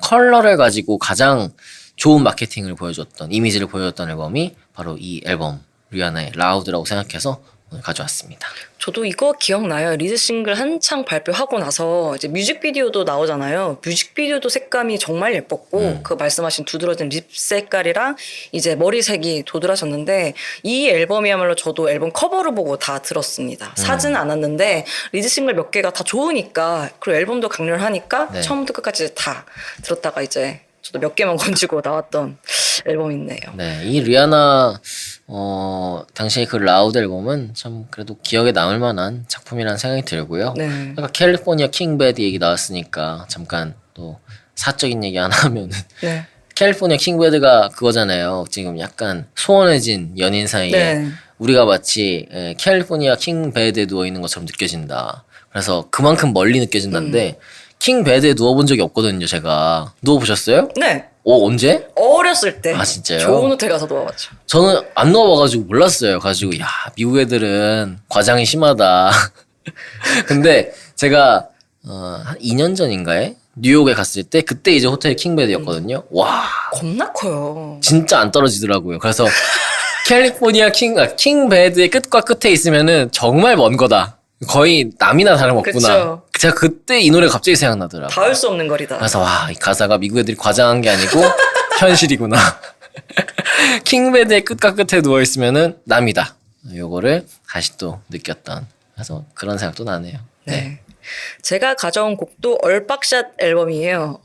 Speaker 1: 컬러를 가지고 가장 좋은 마케팅을 보여줬던 이미지를 보여줬던 앨범이 바로 이 앨범 리아나의 라우드라고 생각해서 오늘 가져왔습니다.
Speaker 2: 저도 이거 기억나요. 리드 싱글 한창 발표하고 나서 이제 뮤직비디오도 나오잖아요. 뮤직비디오도 색감이 정말 예뻤고 그 말씀하신 두드러진 립 색깔이랑 이제 머리색이 도드라졌는데 이 앨범이야말로 저도 앨범 커버를 보고 다 들었습니다. 사지는 않았는데 리드 싱글 몇 개가 다 좋으니까 그리고 앨범도 강렬하니까
Speaker 1: 네.
Speaker 2: 처음부터 끝까지 다 들었다가 이제 저도 몇 개만 건지고 나왔던 앨범이네요.
Speaker 1: 네, 이 리아나 당시에 그 라우드 앨범은 참 그래도 기억에 남을 만한 작품이라는 생각이 들고요.
Speaker 2: 네.
Speaker 1: 아까 캘리포니아 킹베드 얘기 나왔으니까 잠깐 또 사적인 얘기 하나 하면은
Speaker 2: 네.
Speaker 1: 캘리포니아 킹베드가 그거잖아요. 지금 약간 소원해진 연인 사이에
Speaker 2: 네.
Speaker 1: 우리가 마치 캘리포니아 킹베드에 누워 있는 것처럼 느껴진다. 그래서 그만큼 멀리 느껴진다는데 킹베드에 누워본 적이 없거든요. 제가 누워보셨어요?
Speaker 2: 네.
Speaker 1: 언제?
Speaker 2: 어렸을 때
Speaker 1: 아, 진짜요?
Speaker 2: 좋은 호텔 가서 누워봤죠.
Speaker 1: 저는 안 넣어봐가지고 몰랐어요. 가지고 야 미국 애들은 과장이 심하다. 근데 제가 한 2년 전인가에 뉴욕에 갔을 때 그때 이제 호텔 킹베드였거든요. 와
Speaker 2: 겁나 커요.
Speaker 1: 진짜 안 떨어지더라고요. 그래서 캘리포니아 킹베드의 끝과 끝에 있으면은 정말 먼 거다. 거의 남이나 다름없구나.
Speaker 2: 그쵸.
Speaker 1: 제가 그때 이 노래 갑자기 생각나더라고요.
Speaker 2: 닿을 수 없는 거리다.
Speaker 1: 그래서 와 이 가사가 미국 애들이 과장한 게 아니고 현실이구나. 킹베드의 끝과 끝에 누워 있으면은 남이다. 요거를 다시 또 느꼈던. 그래서 그런 생각도 나네요.
Speaker 2: 네. 제가 가져온 곡도 얼박샷 앨범이에요.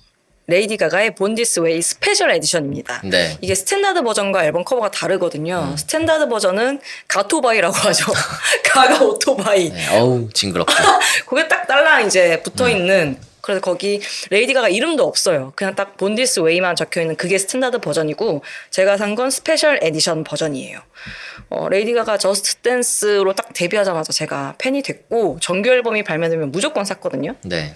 Speaker 2: 레이디 가가의 본 디스 웨이 스페셜 에디션입니다.
Speaker 1: 네.
Speaker 2: 이게 스탠다드 버전과 앨범 커버가 다르거든요. 스탠다드 버전은 가토바이라고 하죠. 가가 오토바이.
Speaker 1: 네. 어우 징그럽고.
Speaker 2: 그게 딱 딸랑 이제 붙어 있는. 그래서 거기 레이디 가가 이름도 없어요. 그냥 딱 본 디스 웨이만 적혀 있는 그게 스탠다드 버전이고 제가 산 건 스페셜 에디션 버전이에요. 레이디 가가 저스트 댄스로 딱 데뷔하자마자 제가 팬이 됐고 정규 앨범이 발매되면 무조건 샀거든요.
Speaker 1: 네.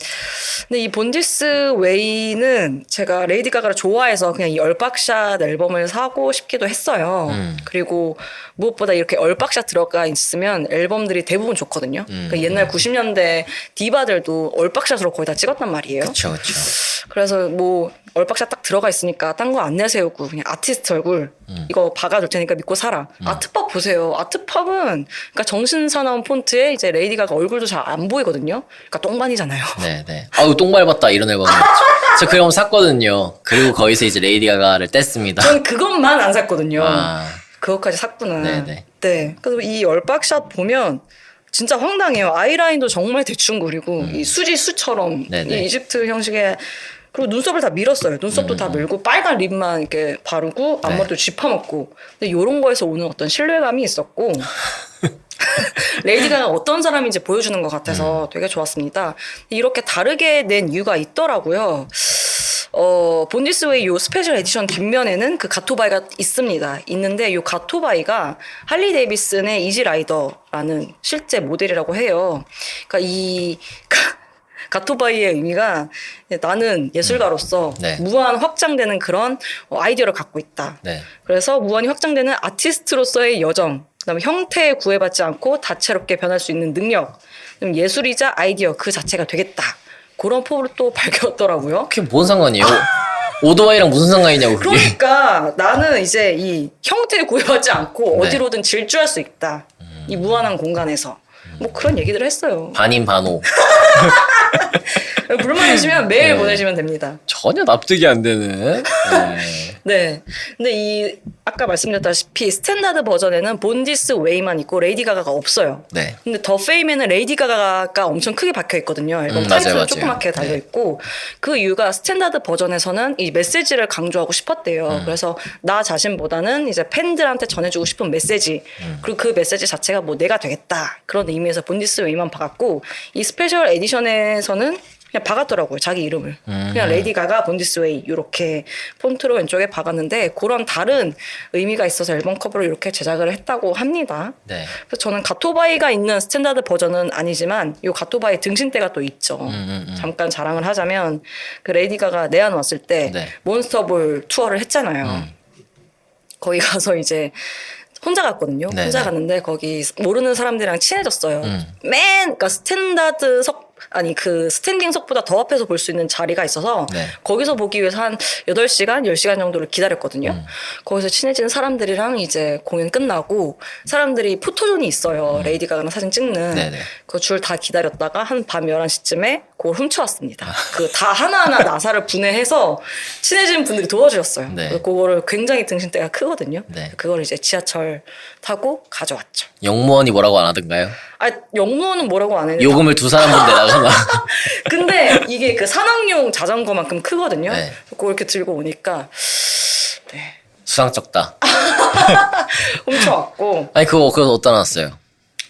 Speaker 2: 근데 이 본디스 웨이는 제가 레이디 가가를 좋아해서 그냥 이 얼박샷 앨범을 사고 싶기도 했어요. 그리고 무엇보다 이렇게 얼박샷 들어가 있으면 앨범들이 대부분 좋거든요. 그러니까 옛날 90년대 디바들도 얼박샷으로 거의 다 찍었단 말이에요.
Speaker 1: 그렇죠.
Speaker 2: 그래서 뭐 얼박샷 딱 들어가 있으니까 딴 거 안 내세우고 그냥 아티스트 얼굴 이거 박아둘 테니까 믿고 사라. 아트팝 보세요. 아트팝은 그러니까 정신사나운 폰트에 이제 레이디 가가 얼굴도 잘 안 보이거든요. 그러니까 똥반이잖아요.
Speaker 1: 네. 아우 똥 밟았다 이런 앨범. 저 그 앨범 샀거든요. 그리고 거기서 이제 레이디 가가를 뗐습니다.
Speaker 2: 전 그것만 안 샀거든요.
Speaker 1: 아.
Speaker 2: 그것까지 샀구나.
Speaker 1: 네네.
Speaker 2: 네. 그래서 이 얼박샷 보면 진짜 황당해요. 아이라인도 정말 대충 그리고 이 수지수처럼
Speaker 1: 네네.
Speaker 2: 이 이집트 형식의 그리고 눈썹을 다 밀었어요. 눈썹도 다 밀고 빨간 립만 이렇게 바르고 앞머리도 쥐파먹고. 근데 이런 거에서 오는 어떤 신뢰감이 있었고 레이디가 어떤 사람인지 보여주는 것 같아서 되게 좋았습니다. 이렇게 다르게 낸 이유가 있더라고요. 본디스웨이 요 스페셜 에디션 뒷면에는 그 가토바이가 있습니다. 있는데 요 가토바이가 할리 데이비슨의 이지라이더라는 실제 모델이라고 해요. 그러니까 이 가토바이의 의미가 나는 예술가로서
Speaker 1: 네.
Speaker 2: 무한 확장되는 그런 아이디어를 갖고 있다.
Speaker 1: 네.
Speaker 2: 그래서 무한히 확장되는 아티스트로서의 여정, 그다음에 형태에 구애받지 않고 다채롭게 변할 수 있는 능력, 예술이자 아이디어 그 자체가 되겠다. 그런 포부를 또 밝혔더라고요.
Speaker 1: 그게 뭔 상관이에요? 오토바이랑 무슨 상관이냐고 그게.
Speaker 2: 그러니까 나는 이제 이 형태에 구애받지 않고
Speaker 1: 네.
Speaker 2: 어디로든 질주할 수 있다. 이 무한한 공간에서. 뭐 그런 얘기들을 했어요.
Speaker 1: 반인 반호.
Speaker 2: 불만이시면 메일
Speaker 1: 네.
Speaker 2: 보내시면 됩니다.
Speaker 1: 전혀 납득이 안 되는. 네.
Speaker 2: 네. 근데 이 아까 말씀드렸다시피 스탠다드 버전에는 본디스 웨이만 있고 레이디 가가가 없어요.
Speaker 1: 네.
Speaker 2: 근데 더 페임에는 레이디 가가가 엄청 크게 박혀 있거든요. 앨범 타이틀은
Speaker 1: 맞아요.
Speaker 2: 조그맣게 달려
Speaker 1: 네.
Speaker 2: 있고 그 이유가 스탠다드 버전에서는 이 메시지를 강조하고 싶었대요. 그래서 나 자신보다는 이제 팬들한테 전해주고 싶은 메시지 그리고 그 메시지 자체가 뭐 내가 되겠다 그런 의미에서 본디스 웨이만 박았고 이 스페셜 에디션에서는 그냥 박았더라고요. 자기 이름을. 그냥 레이디 가가 본디스웨이 이렇게 폰트로 왼쪽에 박았는데 그런 다른 의미가 있어서 앨범 커버를 이렇게 제작을 했다고 합니다.
Speaker 1: 네.
Speaker 2: 그래서 저는 가토바이가 있는 스탠다드 버전은 아니지만 이 가토바이 등신대가 또 있죠. 잠깐 자랑을 하자면 그 레이디 가가 내한 왔을 때
Speaker 1: 네.
Speaker 2: 몬스터볼 투어를 했잖아요. 거기 가서 이제 혼자 갔거든요.
Speaker 1: 네네.
Speaker 2: 혼자 갔는데 거기 모르는 사람들이랑 친해졌어요. 그러니까 스탠다드석 아니 그 스탠딩석보다 더 앞에서 볼 수 있는 자리가 있어서
Speaker 1: 네.
Speaker 2: 거기서 보기 위해서 한 8시간, 10시간 정도를 기다렸거든요. 거기서 친해진 사람들이랑 이제 공연 끝나고 사람들이 포토존이 있어요. 레이디 가가랑 사진 찍는.
Speaker 1: 네네.
Speaker 2: 그 줄 다 기다렸다가 한 밤 11시쯤에 그걸 훔쳐왔습니다. 그 다 하나하나 나사를 분해해서 친해진 분들이 도와주셨어요.
Speaker 1: 네.
Speaker 2: 그래서 그거를 굉장히 등신대가 크거든요.
Speaker 1: 네.
Speaker 2: 그걸 이제 지하철 타고 가져왔죠.
Speaker 1: 영무원이 뭐라고 안 하던가요?
Speaker 2: 아, 영무원은 뭐라고 안 했는데.
Speaker 1: 요금을 두 사람분 내라거나.
Speaker 2: 근데 이게 그 산악용 자전거만큼 크거든요.
Speaker 1: 네.
Speaker 2: 그걸 이렇게 들고 오니까
Speaker 1: 수상쩍다.
Speaker 2: 훔쳐왔고.
Speaker 1: 아니 그거 어디다 놨어요?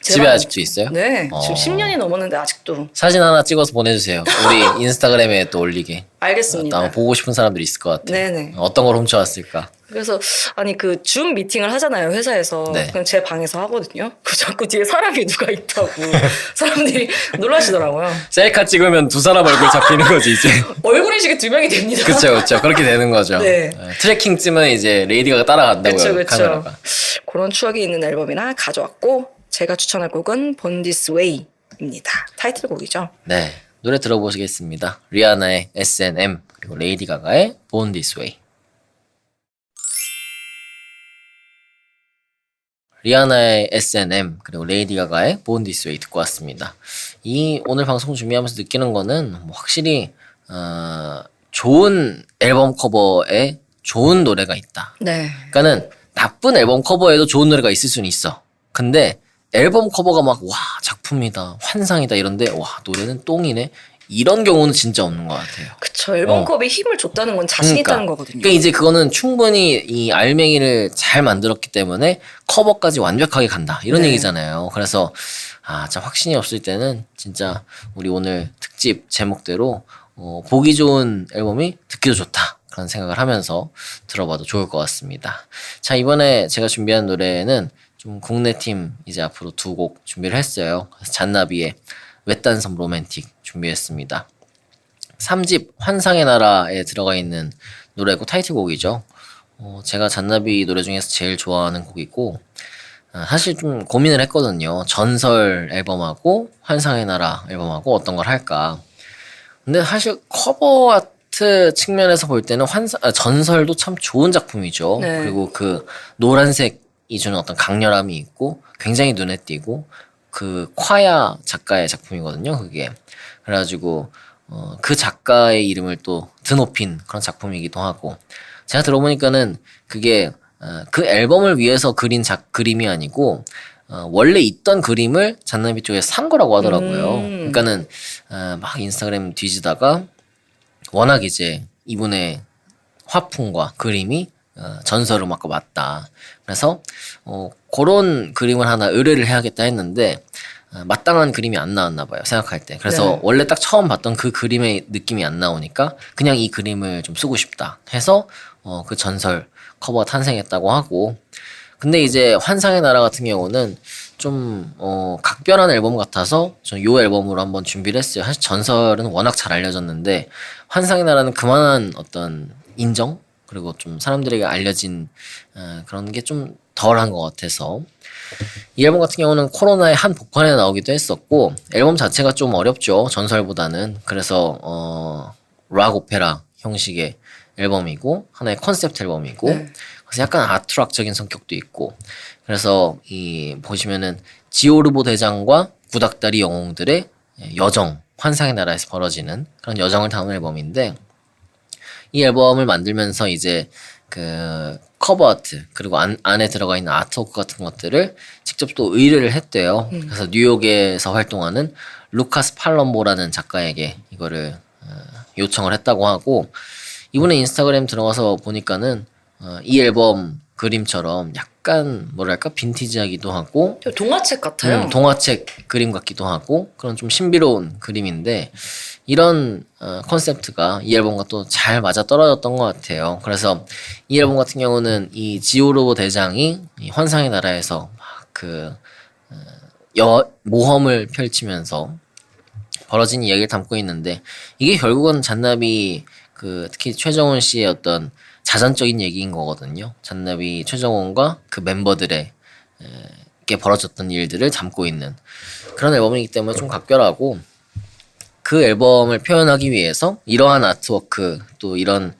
Speaker 1: 집에
Speaker 2: 제가-
Speaker 1: 아직도 있어요?
Speaker 2: 네.
Speaker 1: 어.
Speaker 2: 지금 10년이 넘었는데 아직도.
Speaker 1: 사진 하나 찍어서 보내주세요. 우리 인스타그램에 또 올리게.
Speaker 2: 알겠습니다.
Speaker 1: 아마 보고 싶은 사람들이 있을 것 같아요.
Speaker 2: 네네.
Speaker 1: 어떤 걸 훔쳐왔을까?
Speaker 2: 그래서 아니 그 줌 미팅을 하잖아요 회사에서.
Speaker 1: 네.
Speaker 2: 그럼 제 방에서 하거든요. 그 자꾸 뒤에 사람이 누가 있다고 사람들이 놀라시더라고요.
Speaker 1: 셀카 찍으면 두 사람 얼굴 잡히는 거지 이제.
Speaker 2: 얼굴 인식이 2명이 됩니다.
Speaker 1: 그쵸. 그렇게 되는 거죠.
Speaker 2: 네.
Speaker 1: 트래킹 쯤은 이제 레이디가 따라간다고요.
Speaker 2: 그쵸.
Speaker 1: 카메라가.
Speaker 2: 그런 추억이 있는 앨범이나 가져왔고 제가 추천할 곡은 Born This Way입니다. 타이틀곡이죠.
Speaker 1: 네. 노래 들어보시겠습니다. 리아나의 S&M 그리고 레이디 가가의 Born This Way. 리아나의 S&M 그리고 레이디 가가의 Born This Way 듣고 왔습니다. 이 오늘 방송 준비하면서 느끼는 거는 뭐 확실히 좋은 앨범 커버에 좋은 노래가 있다.
Speaker 2: 네.
Speaker 1: 그러니까는 나쁜 앨범 커버에도 좋은 노래가 있을 수는 있어. 근데 앨범 커버가 막 와 작품이다 환상이다 이런데 와 노래는 똥이네 이런 경우는 진짜 없는 것 같아요.
Speaker 2: 그쵸. 앨범 컵에 힘을 줬다는 건 자신 있다는 거거든요.
Speaker 1: 그러니까 이제 그거는 충분히 이 알맹이를 잘 만들었기 때문에 커버까지 완벽하게 간다 이런
Speaker 2: 네.
Speaker 1: 얘기잖아요. 그래서 참 확신이 없을 때는 진짜 우리 오늘 특집 제목대로 보기 좋은 앨범이 듣기도 좋다 그런 생각을 하면서 들어봐도 좋을 것 같습니다. 자 이번에 제가 준비한 노래는 좀 국내 팀 이제 앞으로 두 곡 준비를 했어요. 그래서 잔나비의 외딴섬 로맨틱 준비했습니다. 3집 환상의 나라에 들어가 있는 노래고 타이틀곡이죠. 제가 잔나비 노래 중에서 제일 좋아하는 곡이고 사실 좀 고민을 했거든요. 전설 앨범하고 환상의 나라 앨범하고 어떤 걸 할까. 근데 사실 커버 아트 측면에서 볼 때는 전설도 참 좋은 작품이죠.
Speaker 2: 네.
Speaker 1: 그리고 그 노란색이 주는 어떤 강렬함이 있고 굉장히 눈에 띄고 그 콰야 작가의 작품이거든요. 그게 그래가지고 그 작가의 이름을 또 드높인 그런 작품이기도 하고 제가 들어보니까는 그게 그 앨범을 위해서 그린 그림이 아니고 원래 있던 그림을 잔나비 쪽에서 산 거라고 하더라고요. 그러니까는 막 인스타그램 뒤지다가 워낙 이제 이분의 화풍과 그림이 전설음악과 맞다. 그래서 그런 그림을 하나 의뢰를 해야겠다 했는데 마땅한 그림이 안 나왔나 봐요. 생각할 때. 그래서
Speaker 2: 네.
Speaker 1: 원래 딱 처음 봤던 그 그림의 느낌이 안 나오니까 그냥 이 그림을 좀 쓰고 싶다 해서 그 전설 커버가 탄생했다고 하고 근데 이제 환상의 나라 같은 경우는 좀 각별한 앨범 같아서 저는 요 앨범으로 한번 준비를 했어요. 사실 전설은 워낙 잘 알려졌는데 환상의 나라는 그만한 어떤 인정 그리고 좀 사람들에게 알려진 그런 게 좀 덜한 것 같아서 이 앨범 같은 경우는 코로나의 한 복판에 나오기도 했었고 앨범 자체가 좀 어렵죠. 전설보다는. 그래서 락 오페라 형식의 앨범이고 하나의 컨셉트 앨범이고
Speaker 2: 네.
Speaker 1: 그래서 약간 아트락적인 성격도 있고 그래서 이 보시면은 지오르보 대장과 구닥다리 영웅들의 여정 환상의 나라에서 벌어지는 그런 여정을 담은 앨범인데 이 앨범을 만들면서 이제 그 커버 아트 그리고 안에 들어가 있는 아트워크 같은 것들을 직접 또 의뢰를 했대요. 그래서 뉴욕에서 활동하는 루카스 팔럼보라는 작가에게 이거를 요청을 했다고 하고 이분의 인스타그램 들어가서 보니까는 이 앨범 그림처럼 약간 뭐랄까 빈티지하기도 하고
Speaker 2: 동화책 같아요.
Speaker 1: 동화책 그림 같기도 하고 그런 좀 신비로운 그림인데 이런 컨셉트가 이 앨범과 또 잘 맞아 떨어졌던 것 같아요. 그래서 이 앨범 같은 경우는 이 지오로보 대장이 이 환상의 나라에서 막 모험을 펼치면서 벌어진 이야기를 담고 있는데 이게 결국은 잔나비 특히 최정훈 씨의 어떤 자전적인 얘기인 거거든요. 잔나비 최정훈과 그 멤버들의 게 벌어졌던 일들을 담고 있는 그런 앨범이기 때문에 좀 각별하고 그 앨범을 표현하기 위해서 이러한 아트워크 또 이런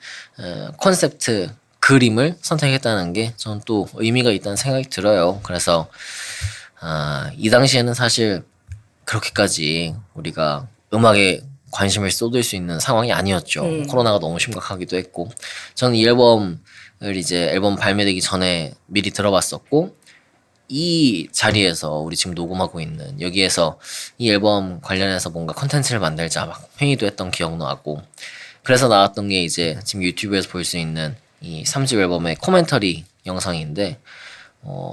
Speaker 1: 콘셉트 그림을 선택했다는 게 저는 또 의미가 있다는 생각이 들어요. 그래서 이 당시에는 사실 그렇게까지 우리가 음악에 관심을 쏟을 수 있는 상황이 아니었죠. 코로나가 너무 심각하기도 했고 저는 이 앨범을 이제 앨범 발매되기 전에 미리 들어봤었고 이 자리에서 우리 지금 녹음하고 있는 여기에서 이 앨범 관련해서 뭔가 컨텐츠를 만들자 막 회의도 했던 기억 나고 그래서 나왔던 게 이제 지금 유튜브에서 볼 수 있는 이 3집 앨범의 코멘터리 영상인데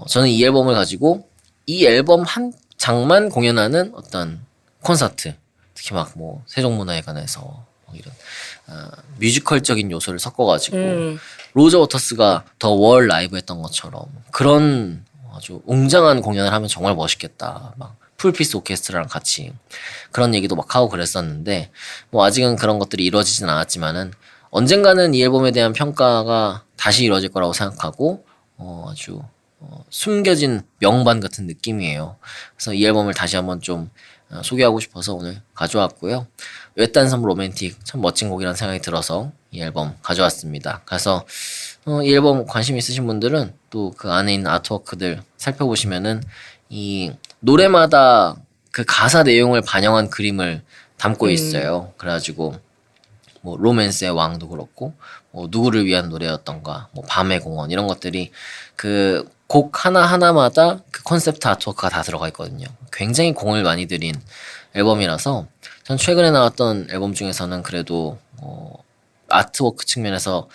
Speaker 1: 저는 이 앨범을 가지고 이 앨범 한 장만 공연하는 어떤 콘서트 특히 막 뭐 세종문화회관에서 뭐 이런 뮤지컬적인 요소를 섞어가지고 로저 워터스가 더 월 라이브 했던 것처럼 그런 아주 웅장한 공연을 하면 정말 멋있겠다. 막 풀피스 오케스트라랑 같이 그런 얘기도 막 하고 그랬었는데 뭐 아직은 그런 것들이 이루어지진 않았지만은 언젠가는 이 앨범에 대한 평가가 다시 이루어질 거라고 생각하고 아주 숨겨진 명반 같은 느낌이에요. 그래서 이 앨범을 다시 한번 좀 소개하고 싶어서 오늘 가져왔고요. 외딴 섬 로맨틱 참 멋진 곡이라는 생각이 들어서 이 앨범 가져왔습니다. 그래서 이 앨범 관심 있으신 분들은 또 그 안에 있는 아트워크들 살펴보시면은 이 노래마다 그 가사 내용을 반영한 그림을 담고 있어요. 그래가지고 뭐 로맨스의 왕도 그렇고 뭐 누구를 위한 노래였던가 뭐 밤의 공원 이런 것들이 그 곡 하나하나마다 그 콘셉트 아트워크가 다 들어가 있거든요. 굉장히 공을 많이 들인 앨범이라서 전 최근에 나왔던 앨범 중에서는 그래도 아트워크 측면에서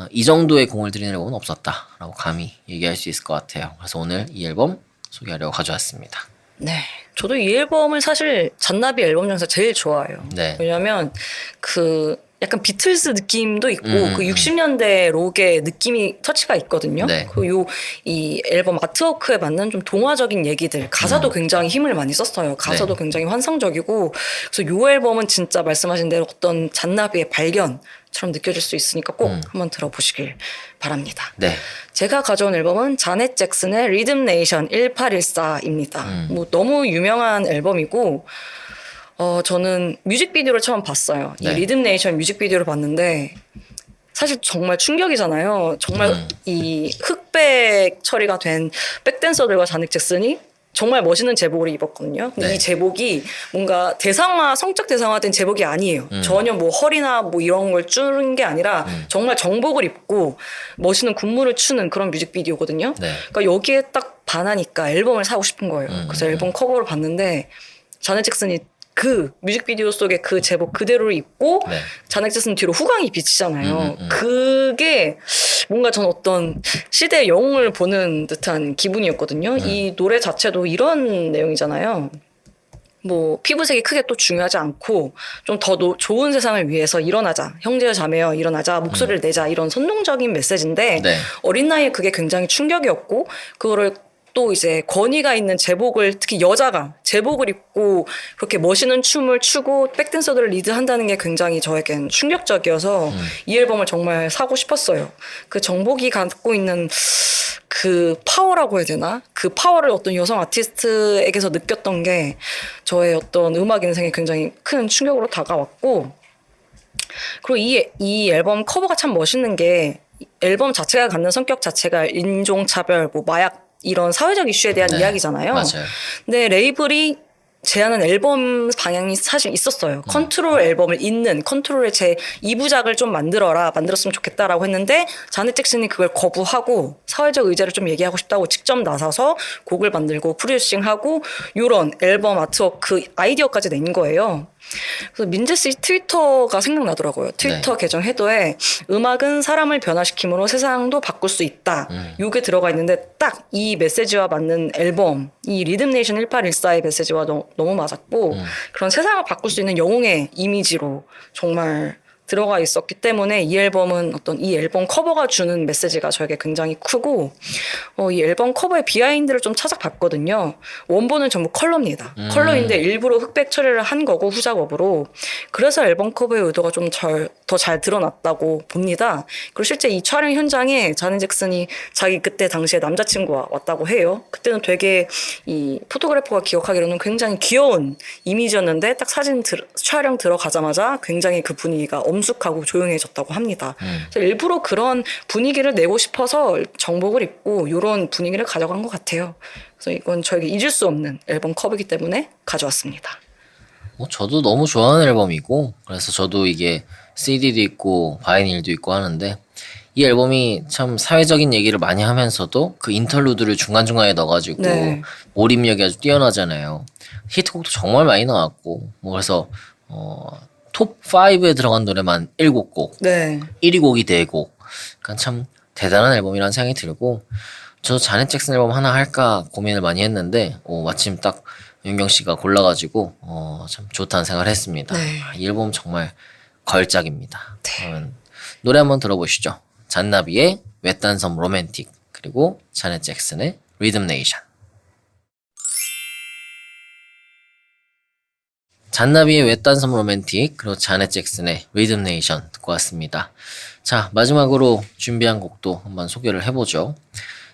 Speaker 1: 이 정도의 공을 들인 앨범은 없었다라고 감히 얘기할 수 있을 것 같아요. 그래서 오늘 이 앨범 소개하려고 가져왔습니다.
Speaker 2: 네. 저도 이 앨범을 사실 잔나비 앨범 중에서 제일 좋아해요.
Speaker 1: 네.
Speaker 2: 왜냐면 약간 비틀스 느낌도 있고 그 60년대 록의 느낌이 터치가 있거든요.
Speaker 1: 네.
Speaker 2: 그리고 이 앨범 아트워크에 맞는 좀 동화적인 얘기들 가사도 굉장히 힘을 많이 썼어요. 가사도
Speaker 1: 네.
Speaker 2: 굉장히 환상적이고 그래서 이 앨범은 진짜 말씀하신 대로 어떤 잔나비의 발견처럼 느껴질 수 있으니까 꼭 한번 들어보시길 바랍니다.
Speaker 1: 네.
Speaker 2: 제가 가져온 앨범은 자넷 잭슨의 리듬 네이션 1814입니다. 뭐 너무 유명한 앨범이고 저는 뮤직비디오를 처음 봤어요.
Speaker 1: 네.
Speaker 2: 이 리듬 네이션 뮤직비디오를 봤는데 사실 정말 충격이잖아요. 정말 이 흑백 처리가 된 백댄서들과 자넷 잭슨이 정말 멋있는 제복을 입었거든요. 근데
Speaker 1: 네.
Speaker 2: 이 제복이 뭔가 성적 대상화된 제복이 아니에요. 전혀 뭐 허리나 뭐 이런 걸 줄은 게 아니라 정말 정복을 입고 멋있는 군무를 추는 그런 뮤직비디오거든요.
Speaker 1: 네.
Speaker 2: 그러니까 여기에 딱 반하니까 앨범을 사고 싶은 거예요. 그래서 앨범 커버를 봤는데 자넷 잭슨이 그 뮤직비디오 속에 그 제복 그대로를 입고
Speaker 1: 네.
Speaker 2: 자넷 잭슨 뒤로 후광이 비치잖아요. 그게 뭔가 전 어떤 시대의 영웅을 보는 듯한 기분이었거든요. 이 노래 자체도 이런 내용이잖아요. 뭐 피부색이 크게 또 중요하지 않고 좀 더 좋은 세상을 위해서 일어나자, 형제여 자매여 일어나자, 목소리를 내자 이런 선동적인 메시지인데
Speaker 1: 네.
Speaker 2: 어린 나이에 그게 굉장히 충격이었고 그거를 또 이제 권위가 있는 제복을 특히 여자가 제복을 입고 그렇게 멋있는 춤을 추고 백댄서들을 리드한다는 게 굉장히 저에겐 충격적이어서 이 앨범을 정말 사고 싶었어요. 그 정복이 갖고 있는 그 파워라고 해야 되나? 그 파워를 어떤 여성 아티스트에게서 느꼈던 게 저의 어떤 음악 인생에 굉장히 큰 충격으로 다가왔고 그리고 이 앨범 커버가 참 멋있는 게 앨범 자체가 갖는 성격 자체가 인종차별, 뭐 마약 이런 사회적 이슈에 대한
Speaker 1: 네,
Speaker 2: 이야기잖아요.
Speaker 1: 맞아요.
Speaker 2: 근데 레이블이 제안한 앨범 방향이 사실 있었어요. 컨트롤 앨범을 잇는 컨트롤의 제 2부작을 좀 만들었으면 좋겠다라고 했는데 자넷 잭슨이 그걸 거부하고 사회적 의제를 좀 얘기하고 싶다고 직접 나서서 곡을 만들고 프로듀싱하고 요런 앨범 아트워크 그 아이디어까지 낸 거예요. 그래서 민재 씨 트위터가 생각나더라고요. 트위터 계정 해도에 음악은 사람을 변화시킴으로 세상도 바꿀 수 있다. 요게 들어가 있는데 딱 이 메시지와 맞는 앨범, 이 리듬네이션 1814의 메시지와 너무 맞았고 그런 세상을 바꿀 수 있는 영웅의 이미지로 정말 들어가 있었기 때문에 이 앨범은 이 앨범 커버가 주는 메시지가 저에게 굉장히 크고 이 앨범 커버의 비하인드를 좀 찾아봤거든요. 원본은 전부 컬러입니다. 컬러인데 일부러 흑백 처리를 한 거고 후작업으로 그래서 앨범 커버의 의도가 좀 더 잘 드러났다고 봅니다. 그리고 실제 이 촬영 현장에 자넷 잭슨이 자기 그때 당시에 남자친구와 왔다고 해요. 그때는 되게 이 포토그래퍼가 기억하기로는 굉장히 귀여운 이미지였는데 딱 사진 촬영 들어가자마자 굉장히 그 분위기가 엄숙하고 조용해졌다고 합니다. 그래서 일부러 그런 분위기를 내고 싶어서 정복을 입고 이런 분위기를 가져간 것 같아요. 그래서 이건 저에게 잊을 수 없는 앨범 커버이기 때문에 가져왔습니다.
Speaker 1: 저도 너무 좋아하는 앨범이고 그래서 저도 이게 CD도 있고 바이닐도 있고 하는데 이 앨범이 참 사회적인 얘기를 많이 하면서도 그 인터루드를 중간중간에 넣어가지고
Speaker 2: 네.
Speaker 1: 몰입력이 아주 뛰어나잖아요. 히트곡도 정말 많이 나왔고 그래서 톱 5에 들어간 노래만 7곡
Speaker 2: 네.
Speaker 1: 1위 곡이 4곡 그러니까 참 대단한 앨범이라는 생각이 들고 저도 자넷 잭슨 앨범 하나 할까 고민을 많이 했는데 마침 딱 윤경 씨가 골라가지고 참 좋다는 생각을 했습니다.
Speaker 2: 네.
Speaker 1: 이 앨범 정말 걸작입니다. 그러면 노래 한번 들어보시죠. 잔나비의 외딴 섬 로맨틱 그리고 자넷 잭슨의 리듬 네이션. 잔나비의 외딴 섬 로맨틱 그리고 자넷 잭슨의 리듬 네이션 듣고 왔습니다. 자 마지막으로 준비한 곡도 한번 소개를 해보죠.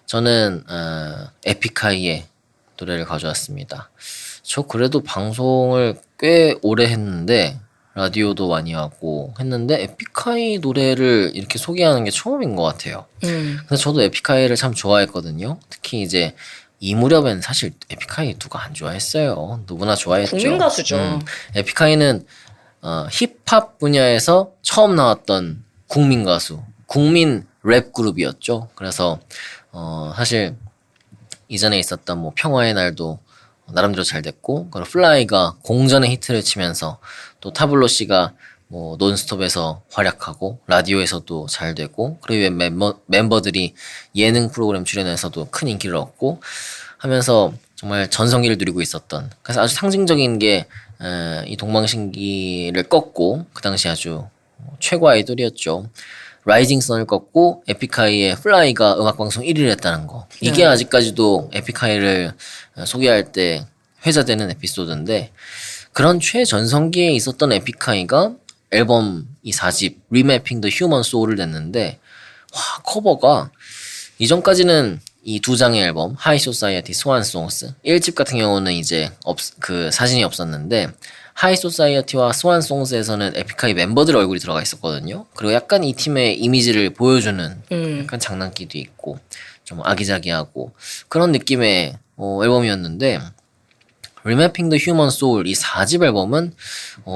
Speaker 1: 저는 에픽하이의 노래를 가져왔습니다. 저 그래도 방송을 꽤 오래 했는데 라디오도 많이 하고 했는데 에픽하이 노래를 이렇게 소개하는 게 처음인 것 같아요. 근데 저도 에픽하이를 참 좋아했거든요. 특히 이제 이 무렵엔 사실 에픽하이 누가 안 좋아했어요. 누구나 좋아했죠.
Speaker 2: 국민 가수죠.
Speaker 1: 에픽하이는 힙합 분야에서 처음 나왔던 국민 가수, 국민 랩 그룹이었죠. 그래서 사실 이전에 있었던 뭐 평화의 날도 나름대로 잘 됐고, 그리고 플라이가 공전의 히트를 치면서 또 타블로 씨가 뭐 논스톱에서 활약하고 라디오에서도 잘 되고, 그리고 멤버들이 예능 프로그램 출연해서도 큰 인기를 얻고 하면서 정말 전성기를 누리고 있었던, 그래서 아주 상징적인 게 이 동방신기를 꺾고 그 당시 아주 최고 아이돌이었죠. 라이징 선을 꺾고 에픽하이의 플라이가 음악방송 1위를 했다는 거. 이게 아직까지도 에픽하이를 소개할 때 회자되는 에피소드인데, 그런 최전성기에 있었던 에픽하이가 앨범 이 4집 리매핑 더 휴먼 소울을 냈는데, 와, 커버가 이전까지는 이 두 장의 앨범 하이 소사이어티 스완송스 1집 같은 경우는 이제 그 사진이 없었는데, 하이 소사이어티와 스완송스에서는 에픽하이 멤버들 얼굴이 들어가 있었거든요. 그리고 약간 이 팀의 이미지를 보여주는 약간 장난기도 있고 좀 아기자기하고 그런 느낌의 앨범이었는데, 리매핑 더 휴먼 소울 이 4집 앨범은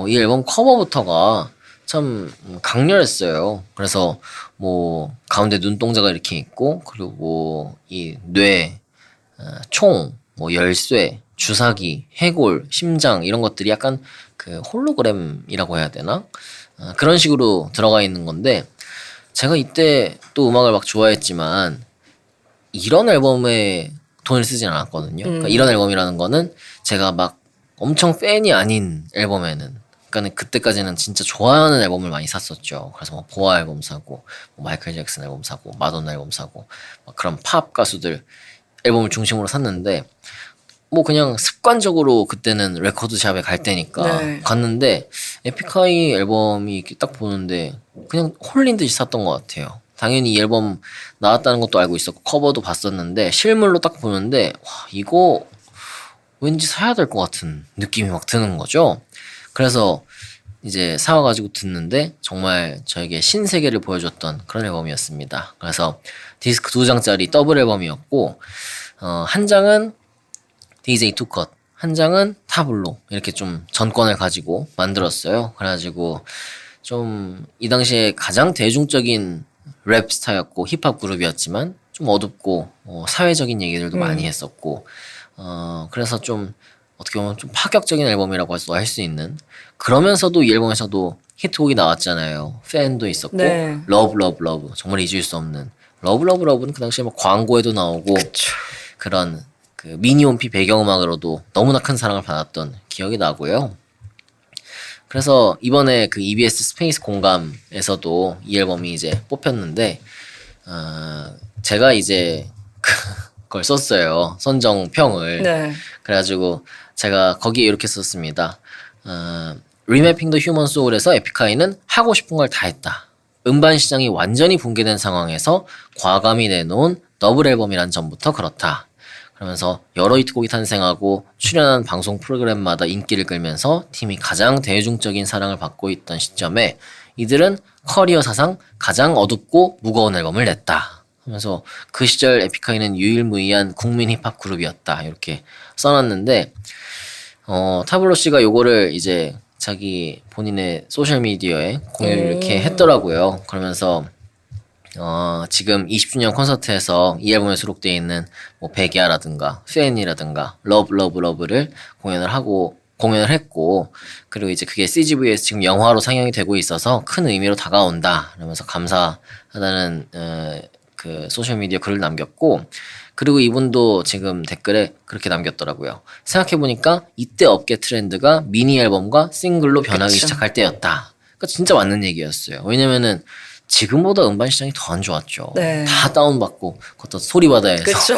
Speaker 1: 이 앨범 커버부터가 참 강렬했어요. 그래서 뭐 가운데 눈동자가 이렇게 있고, 그리고 이 뇌, 총, 뭐 열쇠, 주사기, 해골, 심장 이런 것들이 약간 그 홀로그램이라고 해야 되나? 그런 식으로 들어가 있는 건데, 제가 이때 또 음악을 막 좋아했지만 이런 앨범에 돈을 쓰진 않았거든요. 그러니까 이런 앨범이라는 거는 제가 막 엄청 팬이 아닌 앨범에는, 그러니까 그때까지는 진짜 좋아하는 앨범을 많이 샀었죠. 그래서 뭐 보아 앨범 사고, 뭐 마이클 잭슨 앨범 사고, 마돈나 앨범 사고, 막 그런 팝 가수들 앨범을 중심으로 샀는데, 뭐 그냥 습관적으로 그때는 레코드샵에 갈 때니까 갔는데, 에픽하이 앨범이 이렇게 딱 보는데 그냥 홀린 듯이 샀던 것 같아요. 당연히 이 앨범 나왔다는 것도 알고 있었고 커버도 봤었는데, 실물로 딱 보는데 와, 이거 왠지 사야 될 것 같은 느낌이 막 드는 거죠. 그래서 이제 사와가지고 듣는데 정말 저에게 신세계를 보여줬던 그런 앨범이었습니다. 그래서 디스크 2장짜리 더블 앨범이었고, 한 장은 DJ 투컷, 한 장은 타블로 이렇게 좀 전권을 가지고 만들었어요. 그래가지고 좀 이 당시에 가장 대중적인 랩 스타였고 힙합 그룹이었지만 좀 어둡고 사회적인 얘기들도 많이 했었고 그래서 좀 어떻게 보면 좀 파격적인 앨범이라고 할 수 있는 그러면서도 이 앨범에서도 히트곡이 나왔잖아요. 팬도 있었고
Speaker 2: 네.
Speaker 1: 러브 러브 러브 정말 잊을 수 없는 러브 러브 러브는 그 당시에 뭐 광고에도 나오고
Speaker 2: 그쵸.
Speaker 1: 그런 그 미니홈피 배경음악으로도 너무나 큰 사랑을 받았던 기억이 나고요. 그래서 이번에 그 EBS 스페이스 공감에서도 이 앨범이 이제 뽑혔는데 제가 이제 그걸 썼어요. 선정평을.
Speaker 2: 네.
Speaker 1: 그래가지고 제가 거기에 이렇게 썼습니다. 리매핑 더 휴먼 소울에서 에픽하이는 하고 싶은 걸 다 했다. 음반 시장이 완전히 붕괴된 상황에서 과감히 내놓은 더블 앨범이란 점부터 그렇다. 그러면서 여러 히트곡이 탄생하고 출연한 방송 프로그램마다 인기를 끌면서 팀이 가장 대중적인 사랑을 받고 있던 시점에 이들은 커리어 사상 가장 어둡고 무거운 앨범을 냈다. 하면서 그 시절 에픽하이는 유일무이한 국민 힙합 그룹이었다. 이렇게 써놨는데 타블로 씨가 요거를 이제 자기 본인의 소셜 미디어에 공유를 이렇게 했더라고요. 그러면서 지금 20주년 콘서트에서 이 앨범에 수록되어 있는 뭐 백야라든가 팬이라든가 러브 러브 러브를 공연을 했고 그리고 이제 그게 CGV에서 지금 영화로 상영이 되고 있어서 큰 의미로 다가온다. 그러면서 감사하다는 그 소셜 미디어 글을 남겼고 그리고 이분도 지금 댓글에 그렇게 남겼더라고요. 생각해보니까 이때 업계 트렌드가 미니 앨범과 싱글로 변하기
Speaker 2: 그쵸.
Speaker 1: 시작할 때였다. 그러니까 진짜 맞는 얘기였어요. 왜냐면은 지금보다 음반 시장이 더 안 좋았죠.
Speaker 2: 네.
Speaker 1: 다 다운받고 그것도 소리바다에서
Speaker 2: 그쵸.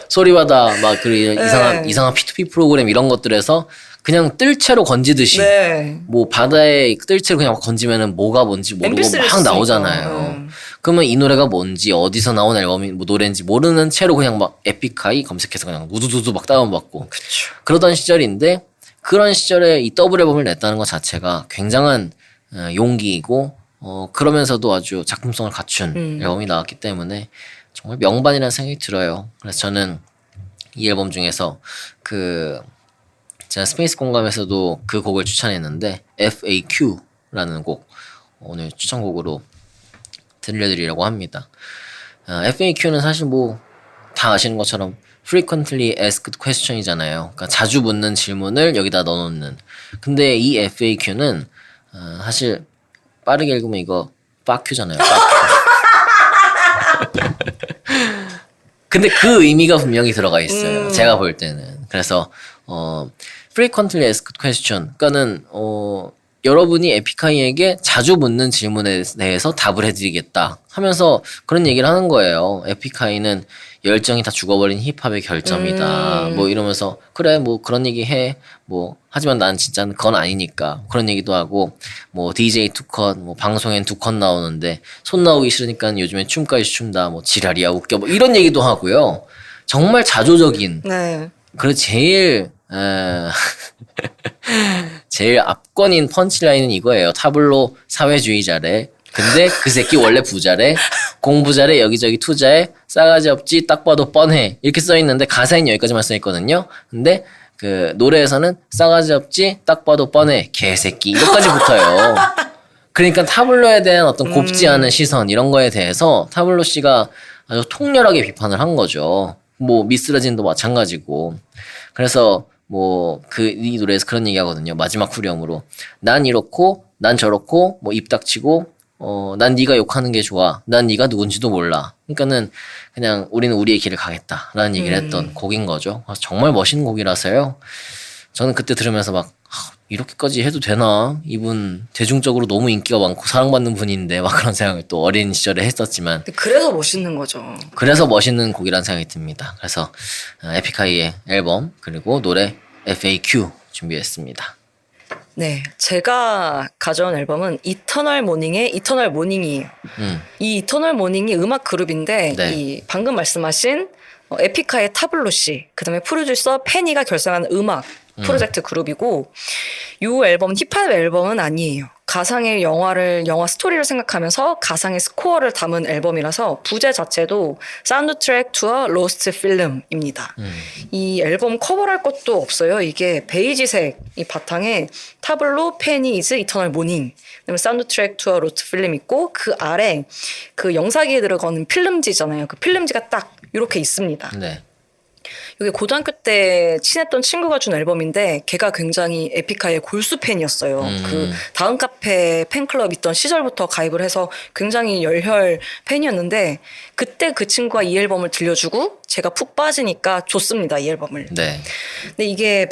Speaker 1: 소리바다 막 그
Speaker 2: 네.
Speaker 1: 이상한 P2P 프로그램 이런 것들에서 그냥 뜰채로 건지듯이
Speaker 2: 네.
Speaker 1: 뭐 바다에 뜰채로 그냥 건지면은 뭐가 뭔지 모르고
Speaker 2: MP3 를
Speaker 1: 막
Speaker 2: 썼으니까.
Speaker 1: 나오잖아요. 그러면 이 노래가 뭔지 어디서 나온 앨범이 뭐 노래인지 모르는 채로 그냥 막 에픽하이 검색해서 그냥 우두두두 막 다운받고
Speaker 2: 그쵸.
Speaker 1: 그러던 시절인데 그런 시절에 이 더블 앨범을 냈다는 것 자체가 굉장한 용기이고 그러면서도 아주 작품성을 갖춘 앨범이 나왔기 때문에 정말 명반이라는 생각이 들어요. 그래서 저는 이 앨범 중에서 제가 스페이스 공감에서도 그 곡을 추천했는데 FAQ라는 곡 오늘 추천곡으로 들려드리려고 합니다. FAQ는 사실 뭐 다 아시는 것처럼 frequently asked question이잖아요. 그러니까 자주 묻는 질문을 여기다 넣어놓는. 근데 이 FAQ는 사실 빠르게 읽으면 이거 fuck유잖아요. 근데 그 의미가 분명히 들어가 있어요. 제가 볼 때는. 그래서 frequently asked question. 그러니까는 여러분이 에픽하이에게 자주 묻는 질문에 대해서 답을 해드리겠다 하면서 그런 얘기를 하는 거예요. 에픽하이는 열정이 다 죽어버린 힙합의 결점이다. 뭐 이러면서 그래 뭐 그런 얘기 해. 뭐 하지만 난 진짜 그건 아니니까 그런 얘기도 하고 뭐 DJ 투컷 뭐 방송엔 두 컷 나오는데 손 나오기 싫으니까 요즘엔 춤까지 춘다. 뭐 지랄이야 웃겨 뭐 이런 얘기도 하고요. 정말 자조적인
Speaker 2: 네.
Speaker 1: 그리고 제일 압권인 펀치라인은 이거예요. 타블로 사회주의자래. 근데 그 새끼 원래 부자래. 공부 잘해. 여기저기 투자해. 싸가지 없지. 딱 봐도 뻔해. 이렇게 써 있는데 가사엔 여기까지만 써 있거든요. 근데 그 노래에서는 싸가지 없지. 딱 봐도 뻔해. 개새끼. 이것까지 붙어요. 그러니까 타블로에 대한 어떤 곱지 않은 시선 이런 거에 대해서 타블로 씨가 아주 통렬하게 비판을 한 거죠. 뭐 미스라진도 마찬가지고. 그래서 뭐 이 노래에서 그런 얘기 하거든요. 마지막 후렴으로 난 이렇고 난 저렇고 뭐 입 닥치고 난 네가 욕하는 게 좋아. 난 네가 누군지도 몰라. 그러니까는 그냥 우리는 우리의 길을 가겠다라는 얘기를 했던 곡인 거죠. 정말 멋있는 곡이라서요. 저는 그때 들으면서 막 이렇게까지 해도 되나? 이분 대중적으로 너무 인기가 많고 사랑받는 분인데 막 그런 생각을 또 어린 시절에 했었지만
Speaker 2: 그래서 멋있는 거죠.
Speaker 1: 그래서 멋있는 곡이라는 생각이 듭니다. 그래서 에픽하이의 앨범 그리고 노래 FAQ 준비했습니다.
Speaker 2: 네, 제가 가져온 앨범은 이터널 모닝의 이터널 모닝이에요. 이 이터널 모닝이 음악 그룹인데
Speaker 1: 네.
Speaker 2: 이 방금 말씀하신 에픽하의 타블로 씨, 그다음에 프로듀서 페니가 결성한 음악 프로젝트 그룹이고 이 앨범은 힙합 앨범은 아니에요. 가상의 영화 스토리를 생각하면서 가상의 스코어를 담은 앨범이라서 부제 자체도 사운드 트랙 투어 로스트 필름입니다. 이 앨범 커버를 할 것도 없어요. 이게 베이지색 이 바탕에 타블로 페니 이즈 이터널 모닝 그다음에 사운드 트랙 투어 로스트 필름 있고 그 아래 그 영사기에 들어가는 필름지잖아요. 그 필름지가 딱 이렇게 있습니다.
Speaker 1: 네.
Speaker 2: 이게 고등학교 때 친했던 친구가 준 앨범인데 걔가 굉장히 에픽하이의 골수 팬이었어요. 그 다음 카페 팬클럽 있던 시절부터 가입을 해서 굉장히 열혈 팬이었는데 그때 그 친구가 이 앨범을 들려주고 제가 푹 빠지니까 줬습니다. 이 앨범을.
Speaker 1: 네.
Speaker 2: 근데 이게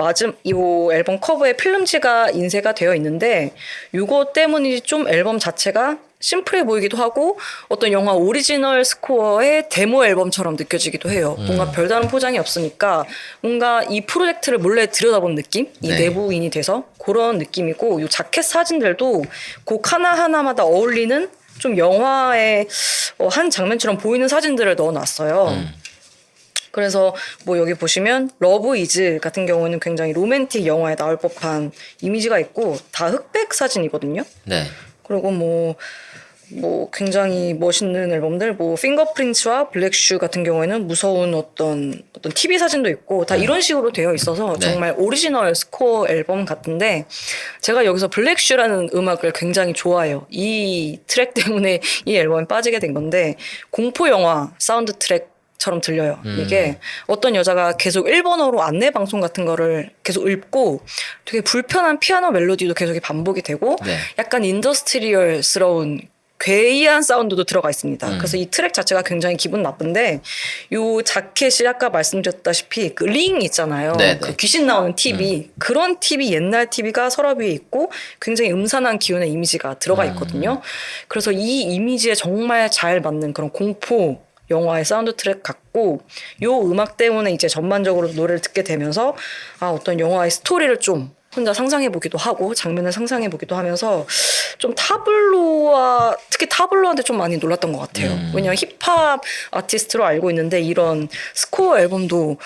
Speaker 2: 이 앨범 커버에 필름지가 인쇄가 되어 있는데 이거 때문인지 좀 앨범 자체가 심플해 보이기도 하고 어떤 영화 오리지널 스코어의 데모 앨범처럼 느껴지기도 해요. 뭔가 별다른 포장이 없으니까 뭔가 이 프로젝트를 몰래 들여다본 느낌? 이
Speaker 1: 네.
Speaker 2: 내부인이 돼서 그런 느낌이고 이 자켓 사진들도 곡 하나하나마다 어울리는 좀 영화의 한 장면처럼 보이는 사진들을 넣어놨어요. 그래서 뭐 여기 보시면 러브 이즈 같은 경우는 굉장히 로맨틱 영화에 나올 법한 이미지가 있고 다 흑백 사진이거든요.
Speaker 1: 네.
Speaker 2: 그리고 뭐 굉장히 멋있는 앨범들 뭐 핑거프린츠와 블랙슈 같은 경우에는 무서운 어떤 TV 사진도 있고 다 이런 식으로 되어 있어서
Speaker 1: 네.
Speaker 2: 정말 오리지널 스코어 앨범 같은데 제가 여기서 블랙슈라는 음악을 굉장히 좋아해요. 이 트랙 때문에 이 앨범에 빠지게 된 건데 공포 영화 사운드 트랙처럼 들려요. 이게 어떤 여자가 계속 일본어로 안내 방송 같은 거를 계속 읽고 되게 불편한 피아노 멜로디도 계속 반복이 되고
Speaker 1: 네.
Speaker 2: 약간 인더스트리얼스러운 괴이한 사운드도 들어가 있습니다. 그래서 이 트랙 자체가 굉장히 기분 나쁜데 요 자켓이 아까 말씀드렸다시피 그 링 있잖아요.
Speaker 1: 네네.
Speaker 2: 그 귀신 나오는 TV 그런 TV 옛날 TV가 서랍 위에 있고 굉장히 음산한 기운의 이미지가 들어가 있거든요. 그래서 이 이미지에 정말 잘 맞는 그런 공포 영화의 사운드 트랙 같고 요 음악 때문에 이제 전반적으로 노래를 듣게 되면서 어떤 영화의 스토리를 좀 혼자 상상해 보기도 하고 장면을 상상해 보기도 하면서 좀 특히 타블로한테 좀 많이 놀랐던 것 같아요. 왜냐하면 힙합 아티스트로 알고 있는데 이런 스코어 앨범도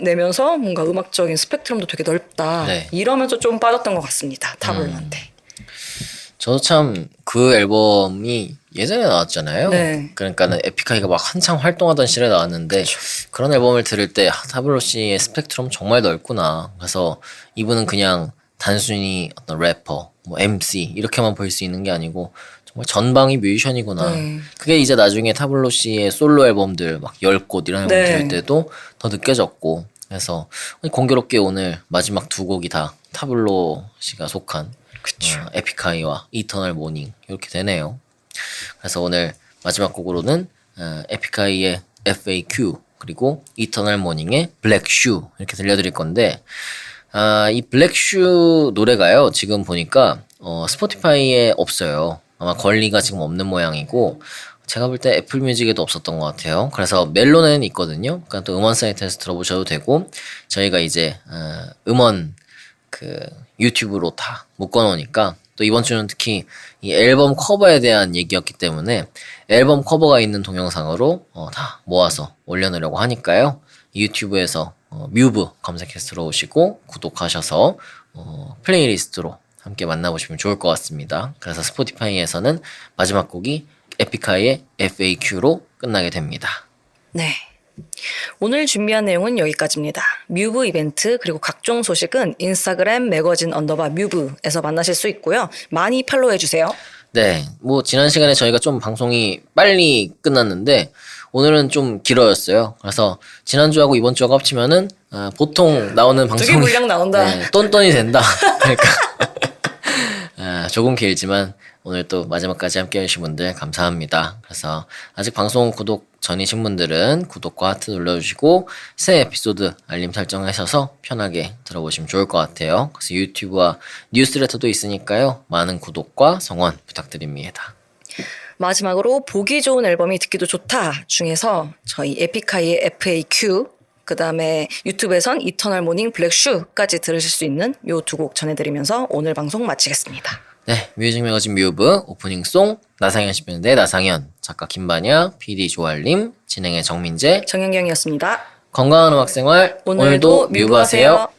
Speaker 2: 내면서 뭔가 음악적인 스펙트럼도 되게 넓다.
Speaker 1: 네.
Speaker 2: 이러면서 좀 빠졌던 것 같습니다. 타블로한테.
Speaker 1: 저도 참 그 앨범이 예전에 나왔잖아요.
Speaker 2: 네.
Speaker 1: 그러니까는 에픽하이가 막 한창 활동하던 시절에 나왔는데 그런 앨범을 들을 때 타블로 씨의 스펙트럼 정말 넓구나. 그래서 이분은 그냥 단순히 어떤 래퍼, 뭐 MC 이렇게만 볼 수 있는 게 아니고 정말 전방위 뮤지션이구나. 그게 이제 나중에 타블로 씨의 솔로 앨범들 막 10곳 이런 앨범 들을 때도 더 느껴졌고 그래서 공교롭게 오늘 마지막 두 곡이 다 타블로 씨가 속한 에픽하이와 이터널 모닝 이렇게 되네요. 그래서 오늘 마지막 곡으로는 에픽하이의 FAQ 그리고 이터널 모닝의 블랙슈 이렇게 들려드릴 건데 이 블랙슈 노래가요 지금 보니까 스포티파이에 없어요. 아마 권리가 지금 없는 모양이고 제가 볼 때 애플 뮤직에도 없었던 것 같아요. 그래서 멜론에는 있거든요. 그러니까 또 음원 사이트에서 들어보셔도 되고 저희가 이제 음원 유튜브로 다 묶어놓으니까 또 이번 주는 특히 이 앨범 커버에 대한 얘기였기 때문에 앨범 커버가 있는 동영상으로 다 모아서 올려놓으려고 하니까요. 유튜브에서 뮤브 검색해서 들어오시고 구독하셔서 플레이리스트로 함께 만나보시면 좋을 것 같습니다. 그래서 스포티파이에서는 마지막 곡이 에픽하이의 FAQ로 끝나게 됩니다.
Speaker 2: 네. 오늘 준비한 내용은 여기까지입니다. 뮤브 이벤트 그리고 각종 소식은 인스타그램 매거진 _뮤브에서 만나실 수 있고요. 많이 팔로우해 주세요.
Speaker 1: 네, 뭐 지난 시간에 저희가 좀 방송이 빨리 끝났는데 오늘은 좀 길어졌어요. 그래서 지난주하고 이번 주하고 합치면은 보통 나오는 방송이
Speaker 2: 되게 물량 나온다.
Speaker 1: 네, 똔똔이 된다. 그러니까 조금 길지만 오늘 또 마지막까지 함께 해주신 분들 감사합니다. 그래서 아직 방송 구독 전이신 분들은 구독과 하트 눌러주시고 새 에피소드 알림 설정하셔서 편하게 들어보시면 좋을 것 같아요. 그래서 유튜브와 뉴스레터도 있으니까요. 많은 구독과 성원 부탁드립니다.
Speaker 2: 마지막으로 보기 좋은 앨범이 듣기도 좋다 중에서 저희 에픽하이의 FAQ 그 다음에 유튜브에선 이터널 모닝 블랙슈까지 들으실 수 있는 요 두 곡 전해드리면서 오늘 방송 마치겠습니다.
Speaker 1: 네, 뮤직 매거진 뮤브 오프닝송 나상현 씨편인데 나상현, 작가 김반야, PD 조알림, 진행의 정민재,
Speaker 2: 정현경이었습니다.
Speaker 1: 건강한 음악 생활 오늘도 뮤브하세요.